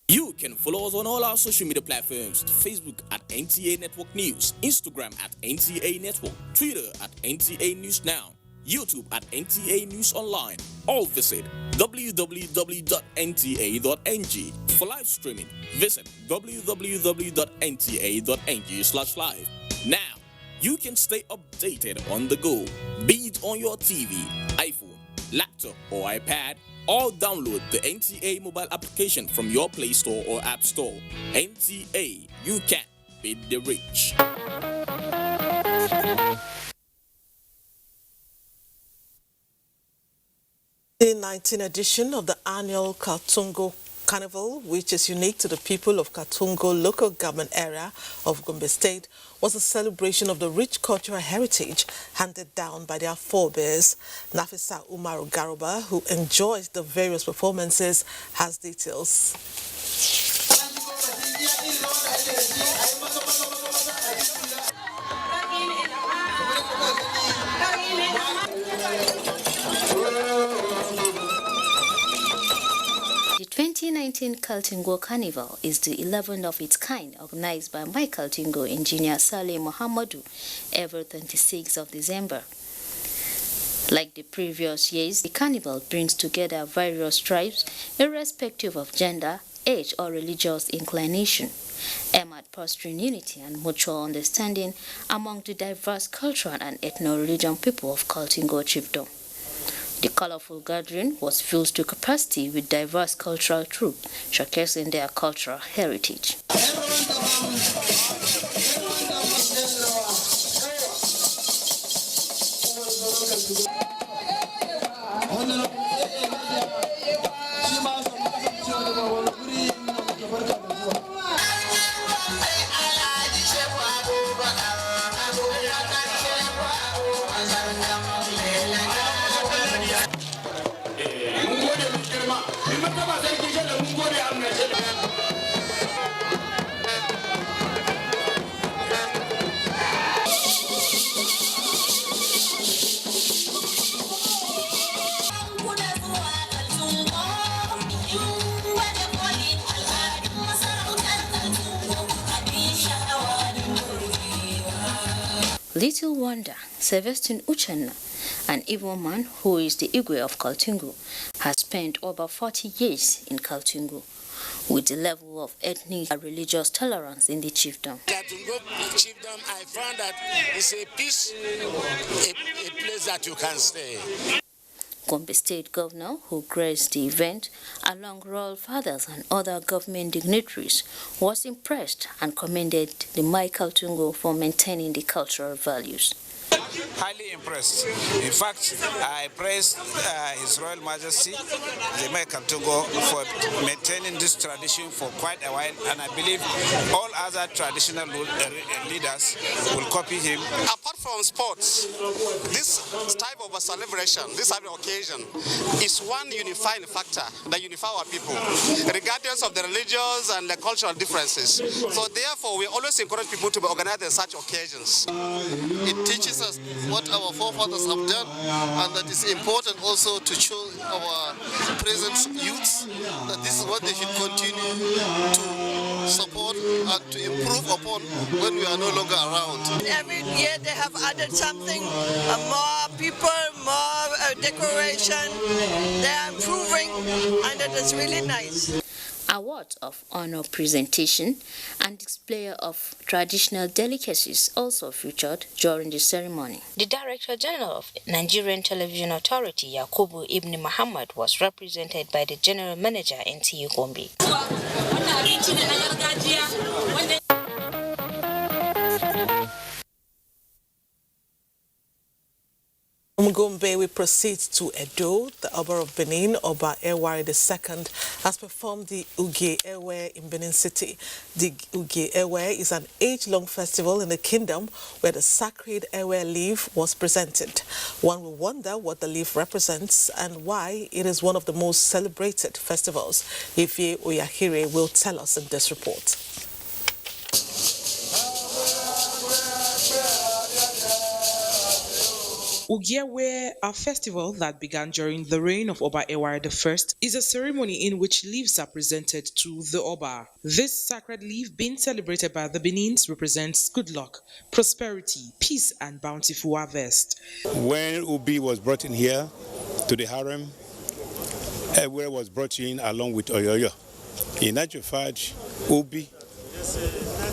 You can follow us on all our social media platforms: Facebook at NTA Network News, Instagram at NTA Network, Twitter at NTA News Now, YouTube at NTA News Online. Or visit www.nta.ng. For live streaming, visit www.nta.ng/live. Now, you can stay updated on the go, be it on your TV, iPhone, laptop, or iPad, or download the NTA mobile application from your Play Store or App Store. NTA, you can beat the rich. 2019 edition of the annual Kaltungo Carnival, which is unique to the people of Kaltungo local government area of Gombe State, was a celebration of the rich cultural heritage handed down by their forebears. Nafisa Umaru Garuba, who enjoys the various performances, has details. The 2019 Kaltungo Carnival is the 11th of its kind, organized by my Kaltungo engineer Saleh Mohammadou every 26th of December. Like the previous years, the carnival brings together various tribes, irrespective of gender, age, or religious inclination, aimed at fostering unity and mutual understanding among the diverse cultural and ethno-religion people of Kaltungo Chiefdom. The colorful gathering was filled to capacity with diverse cultural troupes, showcasing their cultural heritage. Little wonder, Sebastian Uchenna, an Igbo man who is the Igwe of Kaltungo, has spent over 40 years in Kaltungo, with the level of ethnic and religious tolerance in the chiefdom. Kaltungo chiefdom, I found that it's a peace, a place that you can stay. Gombe State Governor, who graced the event, along royal fathers and other government dignitaries, was impressed and commended the Mai Kaltungo for maintaining the cultural values. Highly impressed. In fact, I praise His Royal Majesty, the Mai Kaltungo, for maintaining this tradition for quite a while, and I believe all other traditional leaders will copy him. Apart from sports, this type of a celebration, this type of occasion, is one unifying factor that unifies our people, regardless of the religious and the cultural differences. So therefore, we always encourage people to be organized in such occasions. It teaches us what our forefathers have done, and that is important also to show our present youths that this is what they should continue to support and to improve upon when we are no longer around. Every year they have added something, more people, more decoration. They are improving, and it is really nice. Awards of honor presentation and display of traditional delicacies also featured during the ceremony. The Director General of Nigerian Television Authority, Yakubu Ibn Muhammad, was represented by the General Manager, NTA Gombe. From Gombe, we proceed to Edo. The Oba of Benin, Oba Eware II, has performed the Uge Ewe in Benin City. The Uge Ewe is an age-long festival in the kingdom where the sacred Ewe leaf was presented. One will wonder what the leaf represents and why it is one of the most celebrated festivals. Ifye Oyahire will tell us in this report. Ugewe, a festival that began during the reign of Oba Eware I, is a ceremony in which leaves are presented to the Oba. This sacred leaf, being celebrated by the Benins, represents good luck, prosperity, peace, and bountiful harvest. When Ubi was brought in here to the harem, Eware was brought in along with Oyoyo. In actual fact, Ubi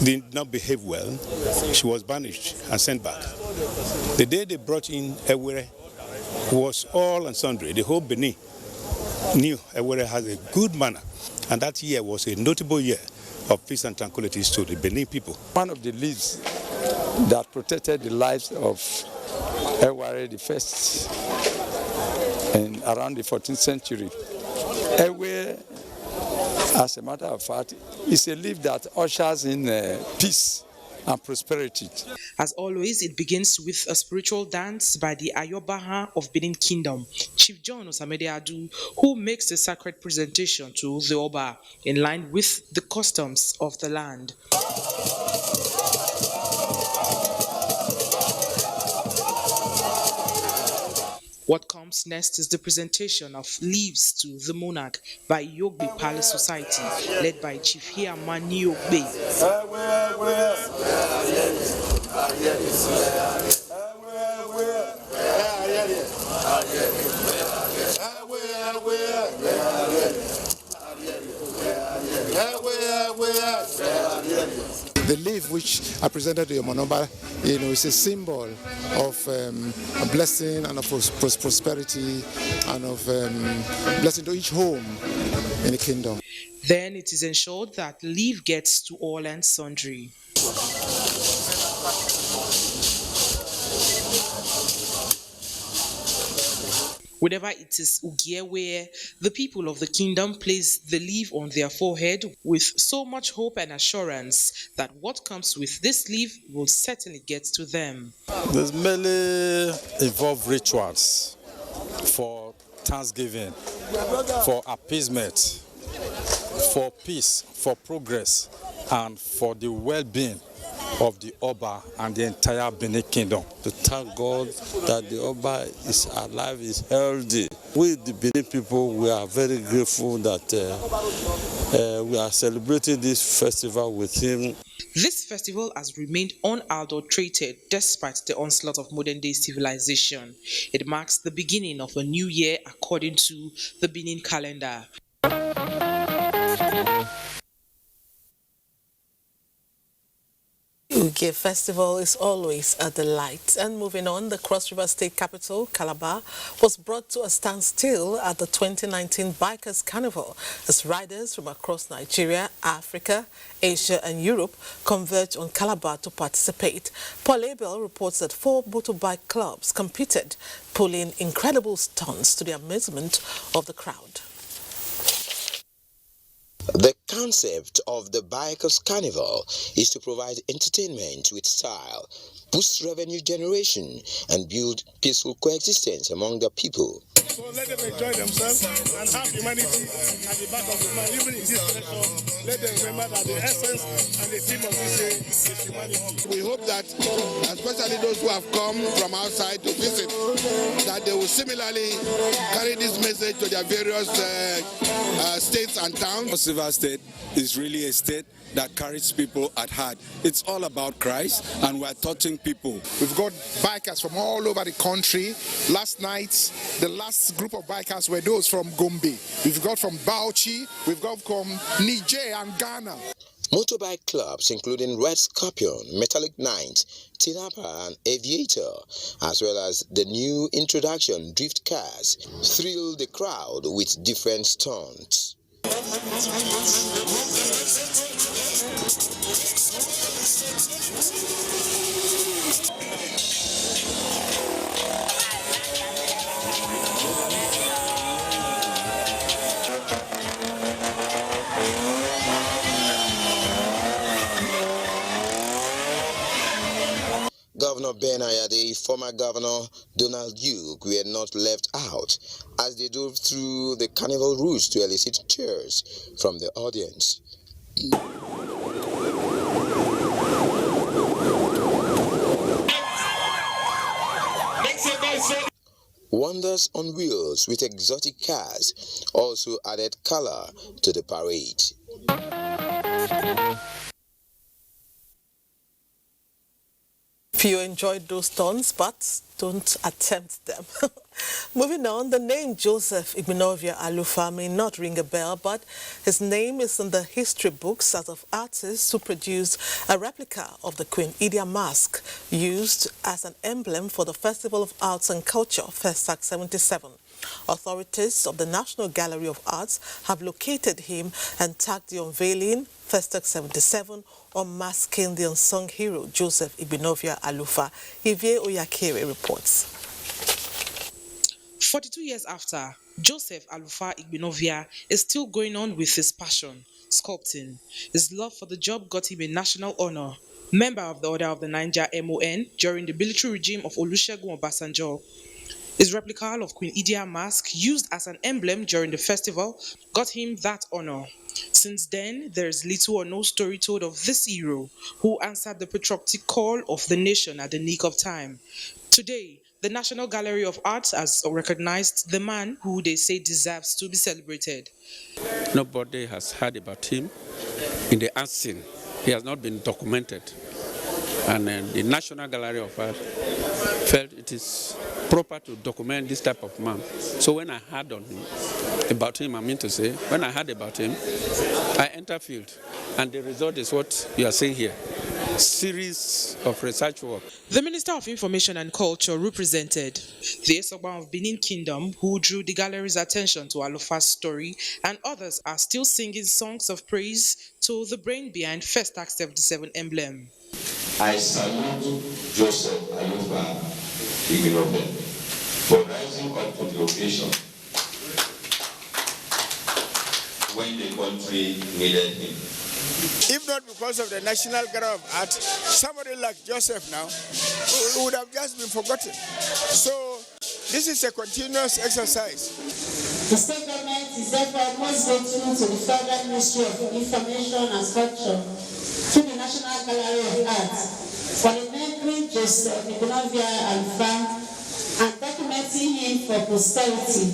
did not behave well. She was banished and sent back. The day they brought in Ewere was all and sundry. The whole Benin knew Ewere has a good manner, and that year was a notable year of peace and tranquility to the Benin people. One of the leaves that protected the lives of Ewere I in around the 14th century. Ewere, as a matter of fact, is a leaf that ushers in peace and prosperity. As always, it begins with a spiritual dance by the Ayobaha of Benin Kingdom, Chief John Osamede Adu, who makes the sacred presentation to the Oba in line with the customs of the land. What comes next is the presentation of leaves to the monarch by Yogbe Palace Society, led by Chief Hiamani Yogbe. The leaf which I presented to your Monoba, is a symbol of a blessing and of prosperity and of blessing to each home in the kingdom. Then it is ensured that leaf gets to all and sundry. Whenever it is Ugewe, the people of the kingdom place the leaf on their forehead with so much hope and assurance that what comes with this leaf will certainly get to them. There's mainly involved rituals for thanksgiving, for appeasement, for peace, for progress, and for the well-being of the Oba and the entire Benin Kingdom. To thank God that the Oba is alive, is healthy. We, the Benin people, we are very grateful that we are celebrating this festival with him. This festival has remained unadulterated despite the onslaught of modern-day civilization. It marks the beginning of a new year according to the Benin calendar. Uge Festival is always a delight. And moving on, the Cross River State capital, Calabar, was brought to a standstill at the 2019 Bikers Carnival as riders from across Nigeria, Africa, Asia and Europe converged on Calabar to participate. Paul Abel reports that 4 motorbike clubs competed, pulling incredible stunts to the amusement of the crowd. The concept of the Bikers Carnival is to provide entertainment with style, boost revenue generation, and build peaceful coexistence among the people. So let them enjoy themselves and have humanity at the back of the mind. Even in this session, let them remember that the essence and the theme of this day is humanity. We hope that, especially those who have come from outside to visit, that they will similarly carry this message to their various states and towns. Cross River State is really a state that carries people at heart. It's all about Christ, and we're touching people. We've got bikers from all over the country. Last night, the last group of bikers were those from Gombe. We've got from Bauchi, we've got from Niger and Ghana. Motorbike clubs including Red Scorpion, Metallic Knight, Tinapa and Aviator, as well as the new introduction Drift Cars, thrill the crowd with different stunts. of Benaya, the former governor Donald Duke, were not left out as they drove through the carnival routes to elicit cheers from the audience. Wonders on wheels with exotic cars also added color to the parade. If you enjoyed those stunts, but don't attempt them. Moving on, the name Joseph Igbenovia Alufa may not ring a bell, but his name is in the history books as of artists who produced a replica of the Queen Idia mask used as an emblem for the Festival of Arts and Culture, Festac 77. Authorities of the National Gallery of Arts have located him and tagged the unveiling, Festac 77, unmasking the unsung hero Joseph Igbenovia Alufa. Ivie Oyakere reports. 42 years after, Joseph Alufa Igbenovia is still going on with his passion, sculpting. His love for the job got him a national honor, member of the Order of the Niger MON during the military regime of Olusegun Obasanjo. His replica of Queen Idia mask, used as an emblem during the festival, got him that honor. Since then, there is little or no story told of this hero who answered the patriotic call of the nation at the nick of time. Today, the National Gallery of Arts has recognized the man who they say deserves to be celebrated. Nobody has heard about him in the art scene. He has not been documented. And the National Gallery of Art felt it is proper to document this type of man. So when I heard about him, when I heard about him, I interviewed. And the result is what you are seeing here. Series of research work. The Minister of Information and Culture represented the Esogban of Benin Kingdom, who drew the gallery's attention to Alufa's story, and others are still singing songs of praise to the brain behind Festac 77 emblem. I salute Joseph Alufa Igbenovia for rising up to the occasion when the country needed him. If not because of the National Gallery of Art, somebody like Joseph now would have just been forgotten. So this is a continuous exercise. The state government is therefore most grateful to the Federal Ministry of Information and Culture, to the National Gallery of Art, for remembering Joseph Igbenovia Alufa and documenting him for posterity.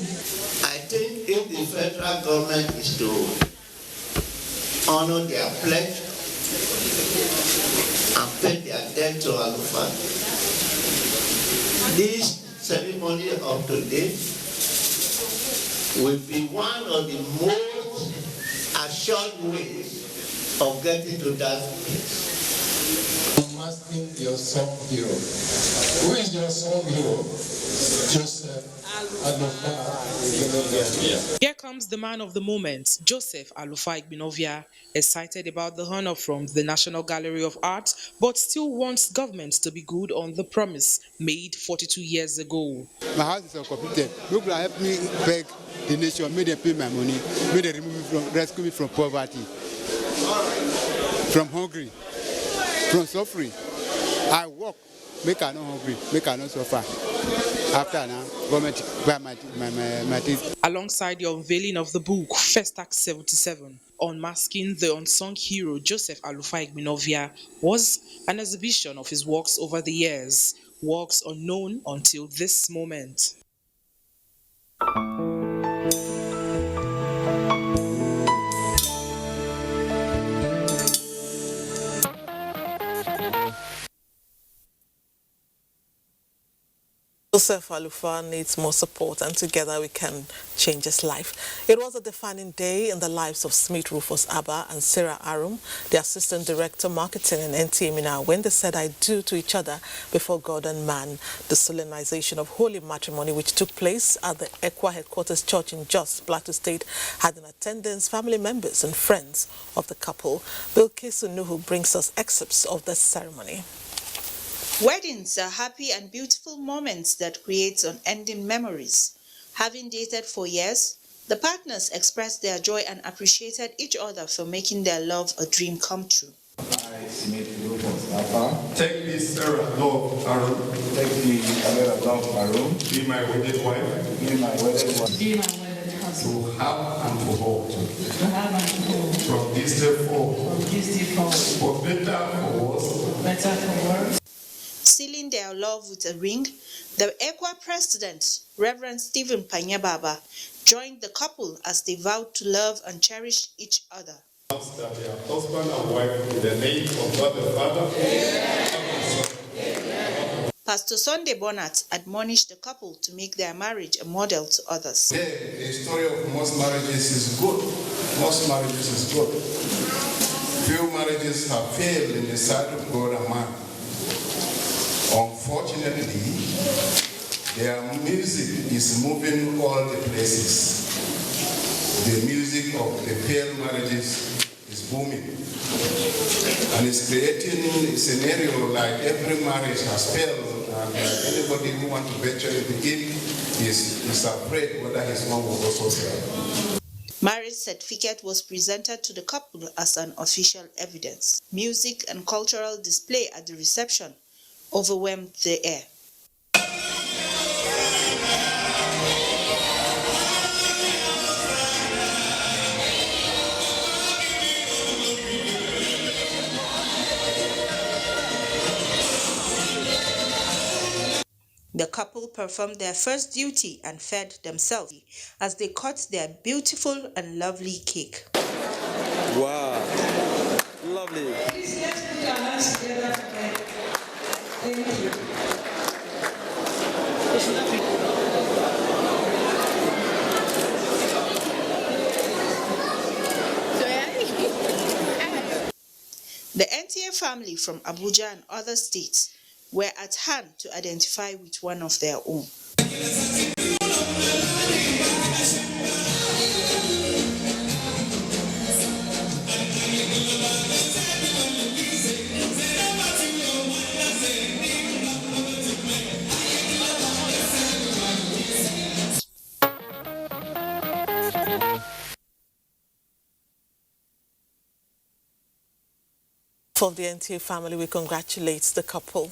I think if the federal government is to honor their pledge and pay their debt to Alufa, this ceremony of today will be one of the most assured ways of getting to that place. Masking your song hero. Who is your song hero? Joseph Alufa Igbenovia. Here comes the man of the moment, Joseph Alufa Igbenovia, excited about the honor from the National Gallery of Art, but still wants government to be good on the promise made 42 years ago. My house is uncompleted. Look, help me beg the nation, may they pay my money, may they rescue me from poverty, from hungry, from suffering. I work, make I not hungry, make I not suffer. After now, government buy my things. Alongside the unveiling of the book, Festac 77, unmasking the unsung hero Joseph Alufa Igbenovia, was an exhibition of his works over the years, works unknown until this moment. Joseph Alufa needs more support, and together we can change his life. It was a defining day in the lives of Smith Rufus Abba and Sarah Arum, the Assistant Director Marketing in NTA Mina, when they said I do to each other before God and man. The solemnization of holy matrimony, which took place at the ECWA Headquarters Church in Jos, Plateau State, had in attendance family members and friends of the couple. Bilkisu Nuhu brings us excerpts of the ceremony. Weddings are happy and beautiful moments that create unending memories. Having dated for years, the partners expressed their joy and appreciated each other for making their love a dream come true. I Take this Sarah Love Aaron. Take me Sarah Love Aaron. Be my wedded wife. Be my wedded wife. Be my wedded husband. To have and to hold. To have and to hold. From this day forward. From this day forward. For better, for worse. Better, for worse. Sealing their love with a ring, the ECWA president, Reverend Stephen Panyababa, joined the couple as they vowed to love and cherish each other. That they are husband and wife in the name of God the Father. Amen. Pastor Sunday Bonat admonished the couple to make their marriage a model to others. The story of most marriages is good. Most marriages is good. Few marriages have failed in the sight of God and man. Unfortunately, their music is moving all the places. The music of the failed marriages is booming. And it's creating a scenario like every marriage has failed, and anybody who wants to venture in the game is afraid whether his one will also fail. Marriage certificate was presented to the couple as an official evidence. Music and cultural display at the reception overwhelmed the air. The couple performed their first duty and fed themselves as they cut their beautiful and lovely cake. Wow, lovely. Please let's put our hands together again. Thank you. The NTA family from Abuja and other states were at hand to identify with one of their own. From the NTA family, we congratulate the couple.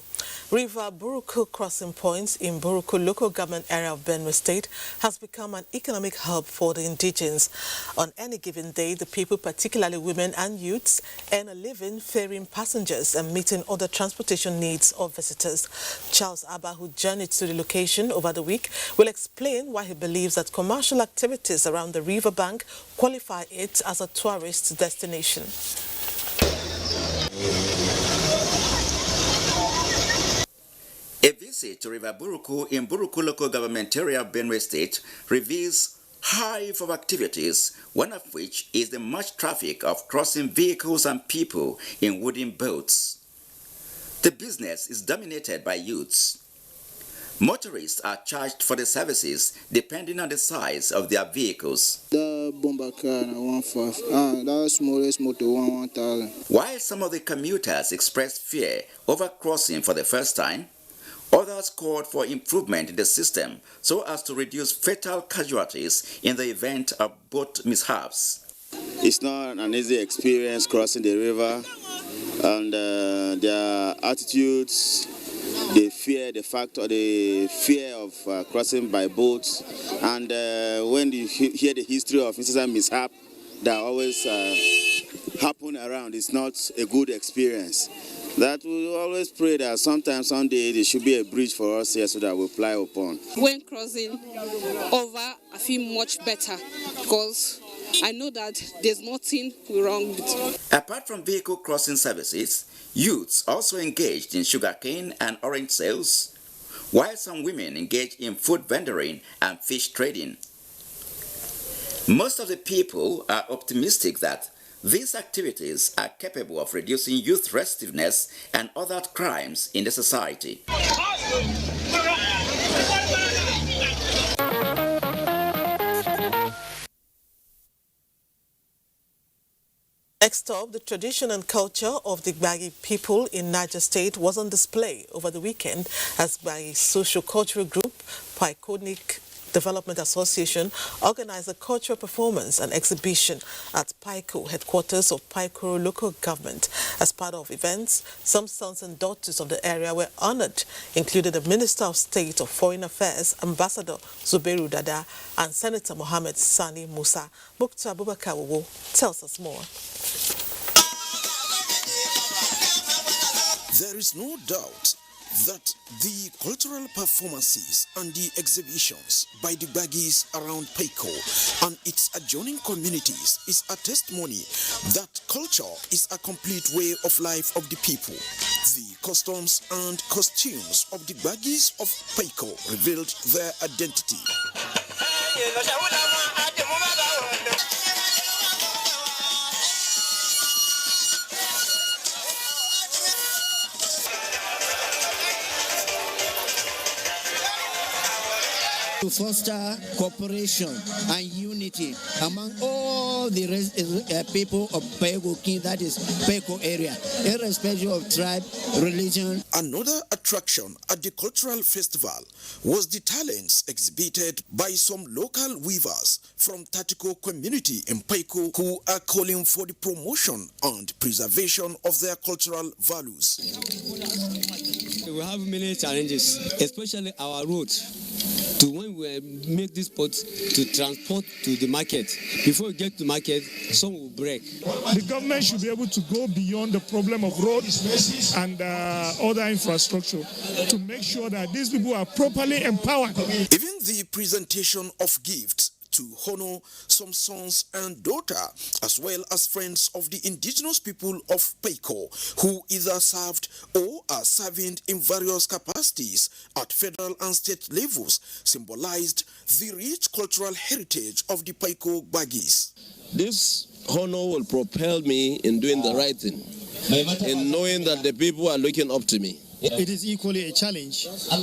River Buruku Crossing Point in Buruku local government area of Benue State has become an economic hub for the indigenes. On any given day, the people, particularly women and youths, earn a living ferrying passengers and meeting other transportation needs of visitors. Charles Abba, who journeyed to the location over the week, will explain why he believes that commercial activities around the riverbank qualify it as a tourist destination. A visit to River Buruku in Buruku local government area of Benue State reveals hive of activities, one of which is the much traffic of crossing vehicles and people in wooden boats. The business is dominated by youths. Motorists are charged for the services depending on the size of their vehicles. While some of the commuters expressed fear over crossing for the first time, others called for improvement in the system so as to reduce fatal casualties in the event of boat mishaps. It's not an easy experience crossing the river, and their attitudes, they fear the fear of crossing by boats, and when you hear the history of incident mishap that always happen around, it's not a good experience. That we always pray that someday there should be a bridge for us here so that we fly upon. When crossing over, I feel much better because I know that there's nothing wrong with it. Apart from vehicle crossing services, youths also engaged in sugarcane and orange sales, while some women engaged in food vendoring and fish trading. Most of the people are optimistic that these activities are capable of reducing youth restiveness and other crimes in the society. Next up, the tradition and culture of the Gbagi people in Niger State was on display over the weekend as Gbagi social cultural group, Paikonik Development Association organized a cultural performance and exhibition at Paiko, headquarters of Paiko local government. As part of events, some sons and daughters of the area were honored, including the Minister of State of Foreign Affairs, Ambassador Zubairu Dada, and Senator Mohammed Sani Musa. Mukhtar Abubakar Wowo tells us more. There is no doubt that the cultural performances and the exhibitions by the Gbagis around Paiko and its adjoining communities is a testimony that culture is a complete way of life of the people. The customs and costumes of the Gbagis of Paiko revealed their identity. To foster cooperation and unity among all the people of Paiko King, that is Paiko area, irrespective of tribe, religion. Another attraction at the cultural festival was the talents exhibited by some local weavers from Tatiko community in Paiko who are calling for the promotion and preservation of their cultural values. We have many challenges, especially our road. To when we make this pot to transport to the market, before we get to market, some will break. The government should be able to go beyond the problem of roads and other infrastructure to make sure that these people are properly empowered. Even the presentation of gifts to honor some sons and daughters, as well as friends of the indigenous people of Paiko, who either served or are serving in various capacities at federal and state levels, symbolized the rich cultural heritage of the Paiko Gbagis. This honor will propel me in doing the right thing, in knowing that the people are looking up to me. It is equally a challenge for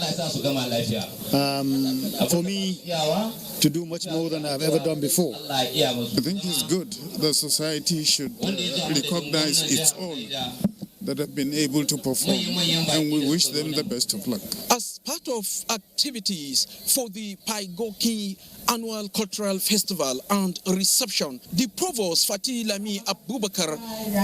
me to do much more than I've ever done before. I think it's good. The society should recognize its own that have been able to perform, and we wish them the best of luck. As part of activities for the Paigoki Annual Cultural Festival and reception, the Provost Fatih Lami Abubakar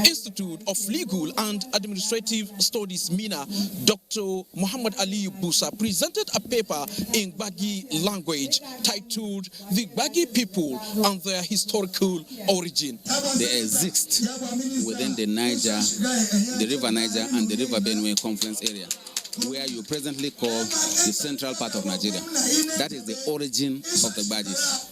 Institute of Legal and Administrative Studies (MINA), Dr. Muhammad Ali Busa, presented a paper in Gbagi language titled "The Gbagi People and Their Historical Origin." They exist within the River Niger and the River Benue Conference area, where you presently call the central part of Nigeria. That is the origin of the Gbagis.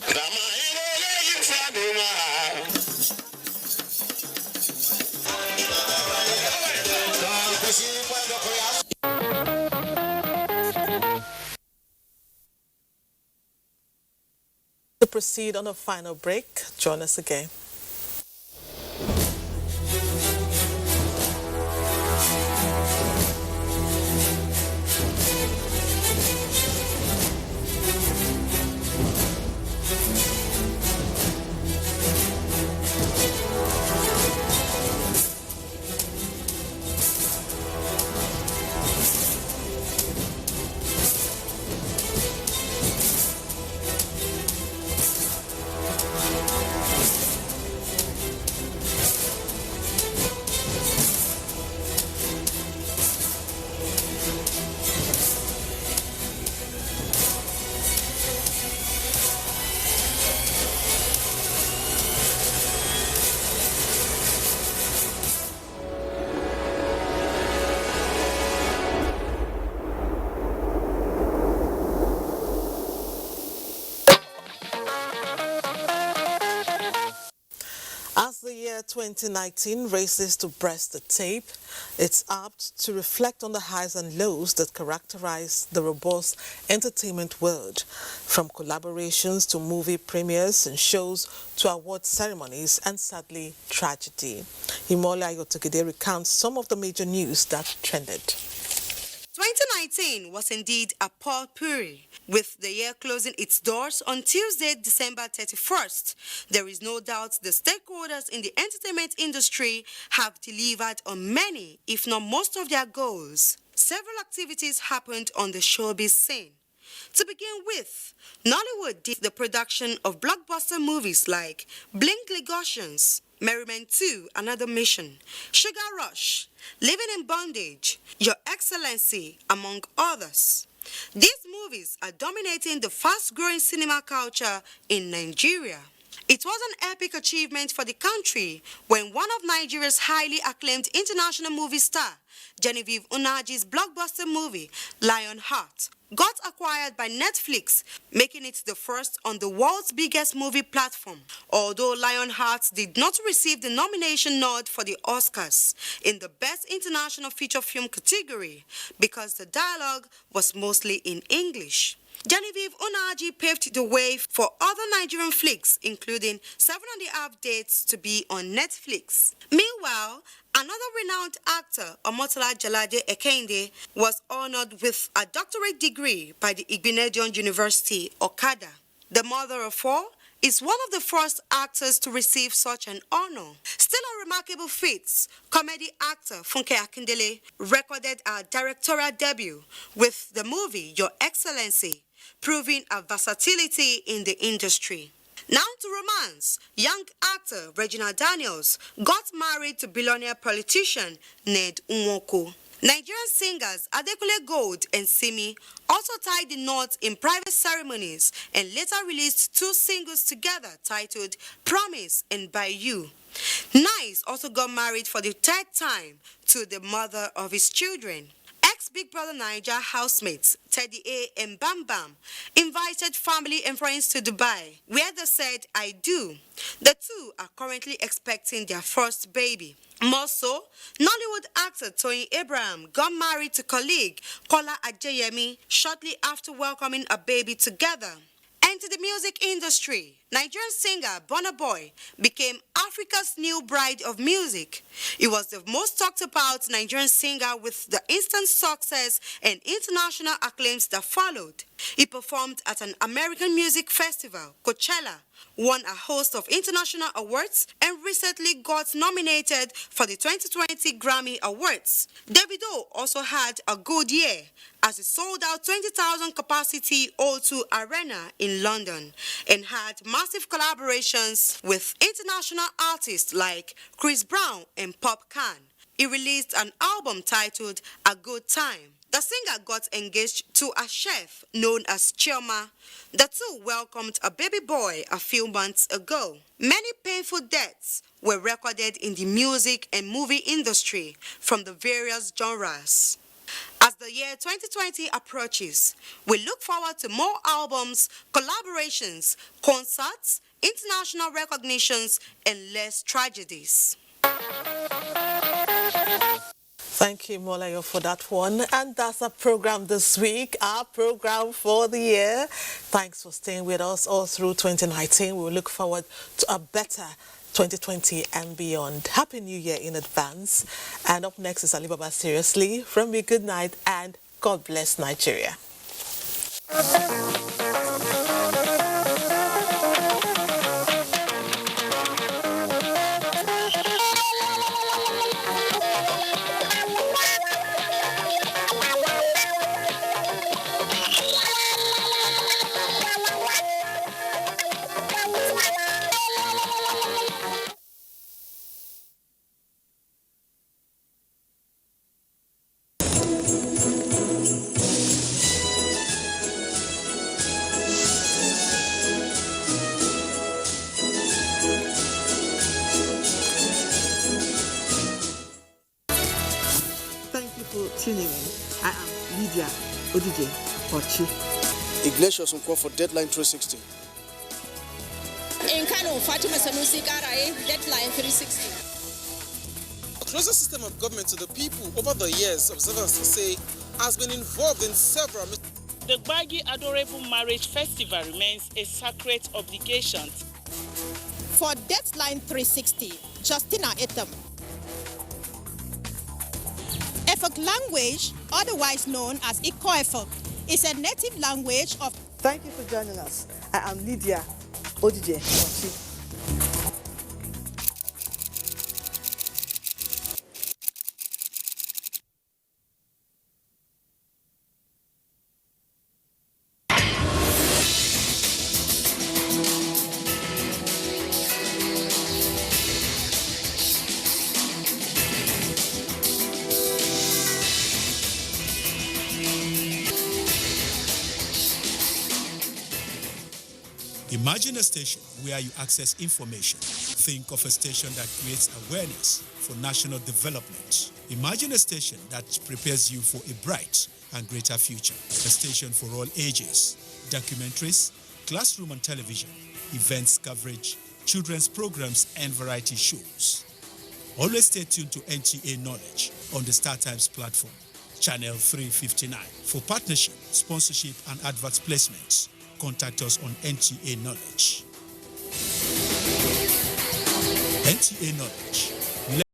To proceed on a final break, join us again. As the year 2019 races to breast the tape, it's apt to reflect on the highs and lows that characterize the robust entertainment world, from collaborations to movie premieres and shows to award ceremonies and, sadly, tragedy. Imola Ayotokide recounts some of the major news that trended. 2019 was indeed a potpourri, with the year closing its doors on Tuesday, December 31st. There is no doubt the stakeholders in the entertainment industry have delivered on many, if not most of their goals. Several activities happened on the showbiz scene. To begin with, Nollywood did the production of blockbuster movies like Blink Lagosians, Merriment 2, Another Mission, Sugar Rush, Living in Bondage, Your Excellency, among others. These movies are dominating the fast-growing cinema culture in Nigeria. It was an epic achievement for the country when one of Nigeria's highly acclaimed international movie star, Genevieve Unaji's blockbuster movie, Lionheart, got acquired by Netflix, making it the first on the world's biggest movie platform. Although Lionheart did not receive the nomination nod for the Oscars in the Best International Feature Film category because the dialogue was mostly in English. Genevieve Unaji paved the way for other Nigerian flicks, including 7.5 Dates, to be on Netflix. Meanwhile, another renowned actor, Omotola Jalade Ekende, was honored with a doctorate degree by the Igbinedion University, Okada. The mother of four is one of the first actors to receive such an honor. Still a remarkable feat, comedy actor Funke Akindele recorded a directorial debut with the movie Your Excellency, proving a versatility in the industry. Now to romance. Young actor Regina Daniels got married to billionaire politician Ned Nwoko. Nigerian singers Adekunle Gold and Simi also tied the knot in private ceremonies and later released 2 singles together titled Promise and By You. Nice also got married for the 3rd time to the mother of his children. Ex-Big Brother Naija housemates Teddy A and Bam Bam invited family and friends to Dubai, where they said, I do. The two are currently expecting their first baby. More so, Nollywood actor Toyin Abraham got married to colleague Kola Ajayemi shortly after welcoming a baby together. And to the music industry, Nigerian singer Burna Boy became Africa's new bride of music. He was the most talked about Nigerian singer with the instant success and international acclaims that followed. He performed at an American music festival, Coachella, won a host of international awards, and recently got nominated for the 2020 Grammy Awards. Davido also had a good year as he sold out 20,000 capacity O2 Arena in London and had massive collaborations with international artists like Chris Brown and Pop Can. He released an album titled A Good Time. The singer got engaged to a chef known as Chioma. The two welcomed a baby boy a few months ago. Many painful deaths were recorded in the music and movie industry from the various genres. As the year 2020 approaches, we look forward to more albums, collaborations, concerts, international recognitions, and less tragedies. Thank you, Molayo, for that one. And that's our program this week, our program for the year. Thanks for staying with us all through 2019. We will look forward to a better 2020 and beyond. Happy New Year in advance. And up next is Alibaba Seriously. From me, good night and God bless Nigeria. Tuning in. I am Lydia Odije Ochi. Ignatius Nkwo for Deadline 360. In Kano, Fatima Sanusi Karaye, Deadline 360. A closer system of government to the people over the years, observers say, has been involved in several. The Gbagi Adorable Marriage Festival remains a sacred obligation. For Deadline 360, Justina Etam. Efik language, otherwise known as Iko-Efik, is a native language of... Thank you for joining us. I am Lydia Odije Ochi. Imagine a station where you access information. Think of a station that creates awareness for national development. Imagine a station that prepares you for a bright and greater future. A station for all ages. Documentaries, classroom and television, events coverage, children's programs and variety shows. Always stay tuned to NTA Knowledge on the StarTimes platform, channel 359. For partnership, sponsorship and advert placements, contact us on NTA Knowledge. NTA Knowledge.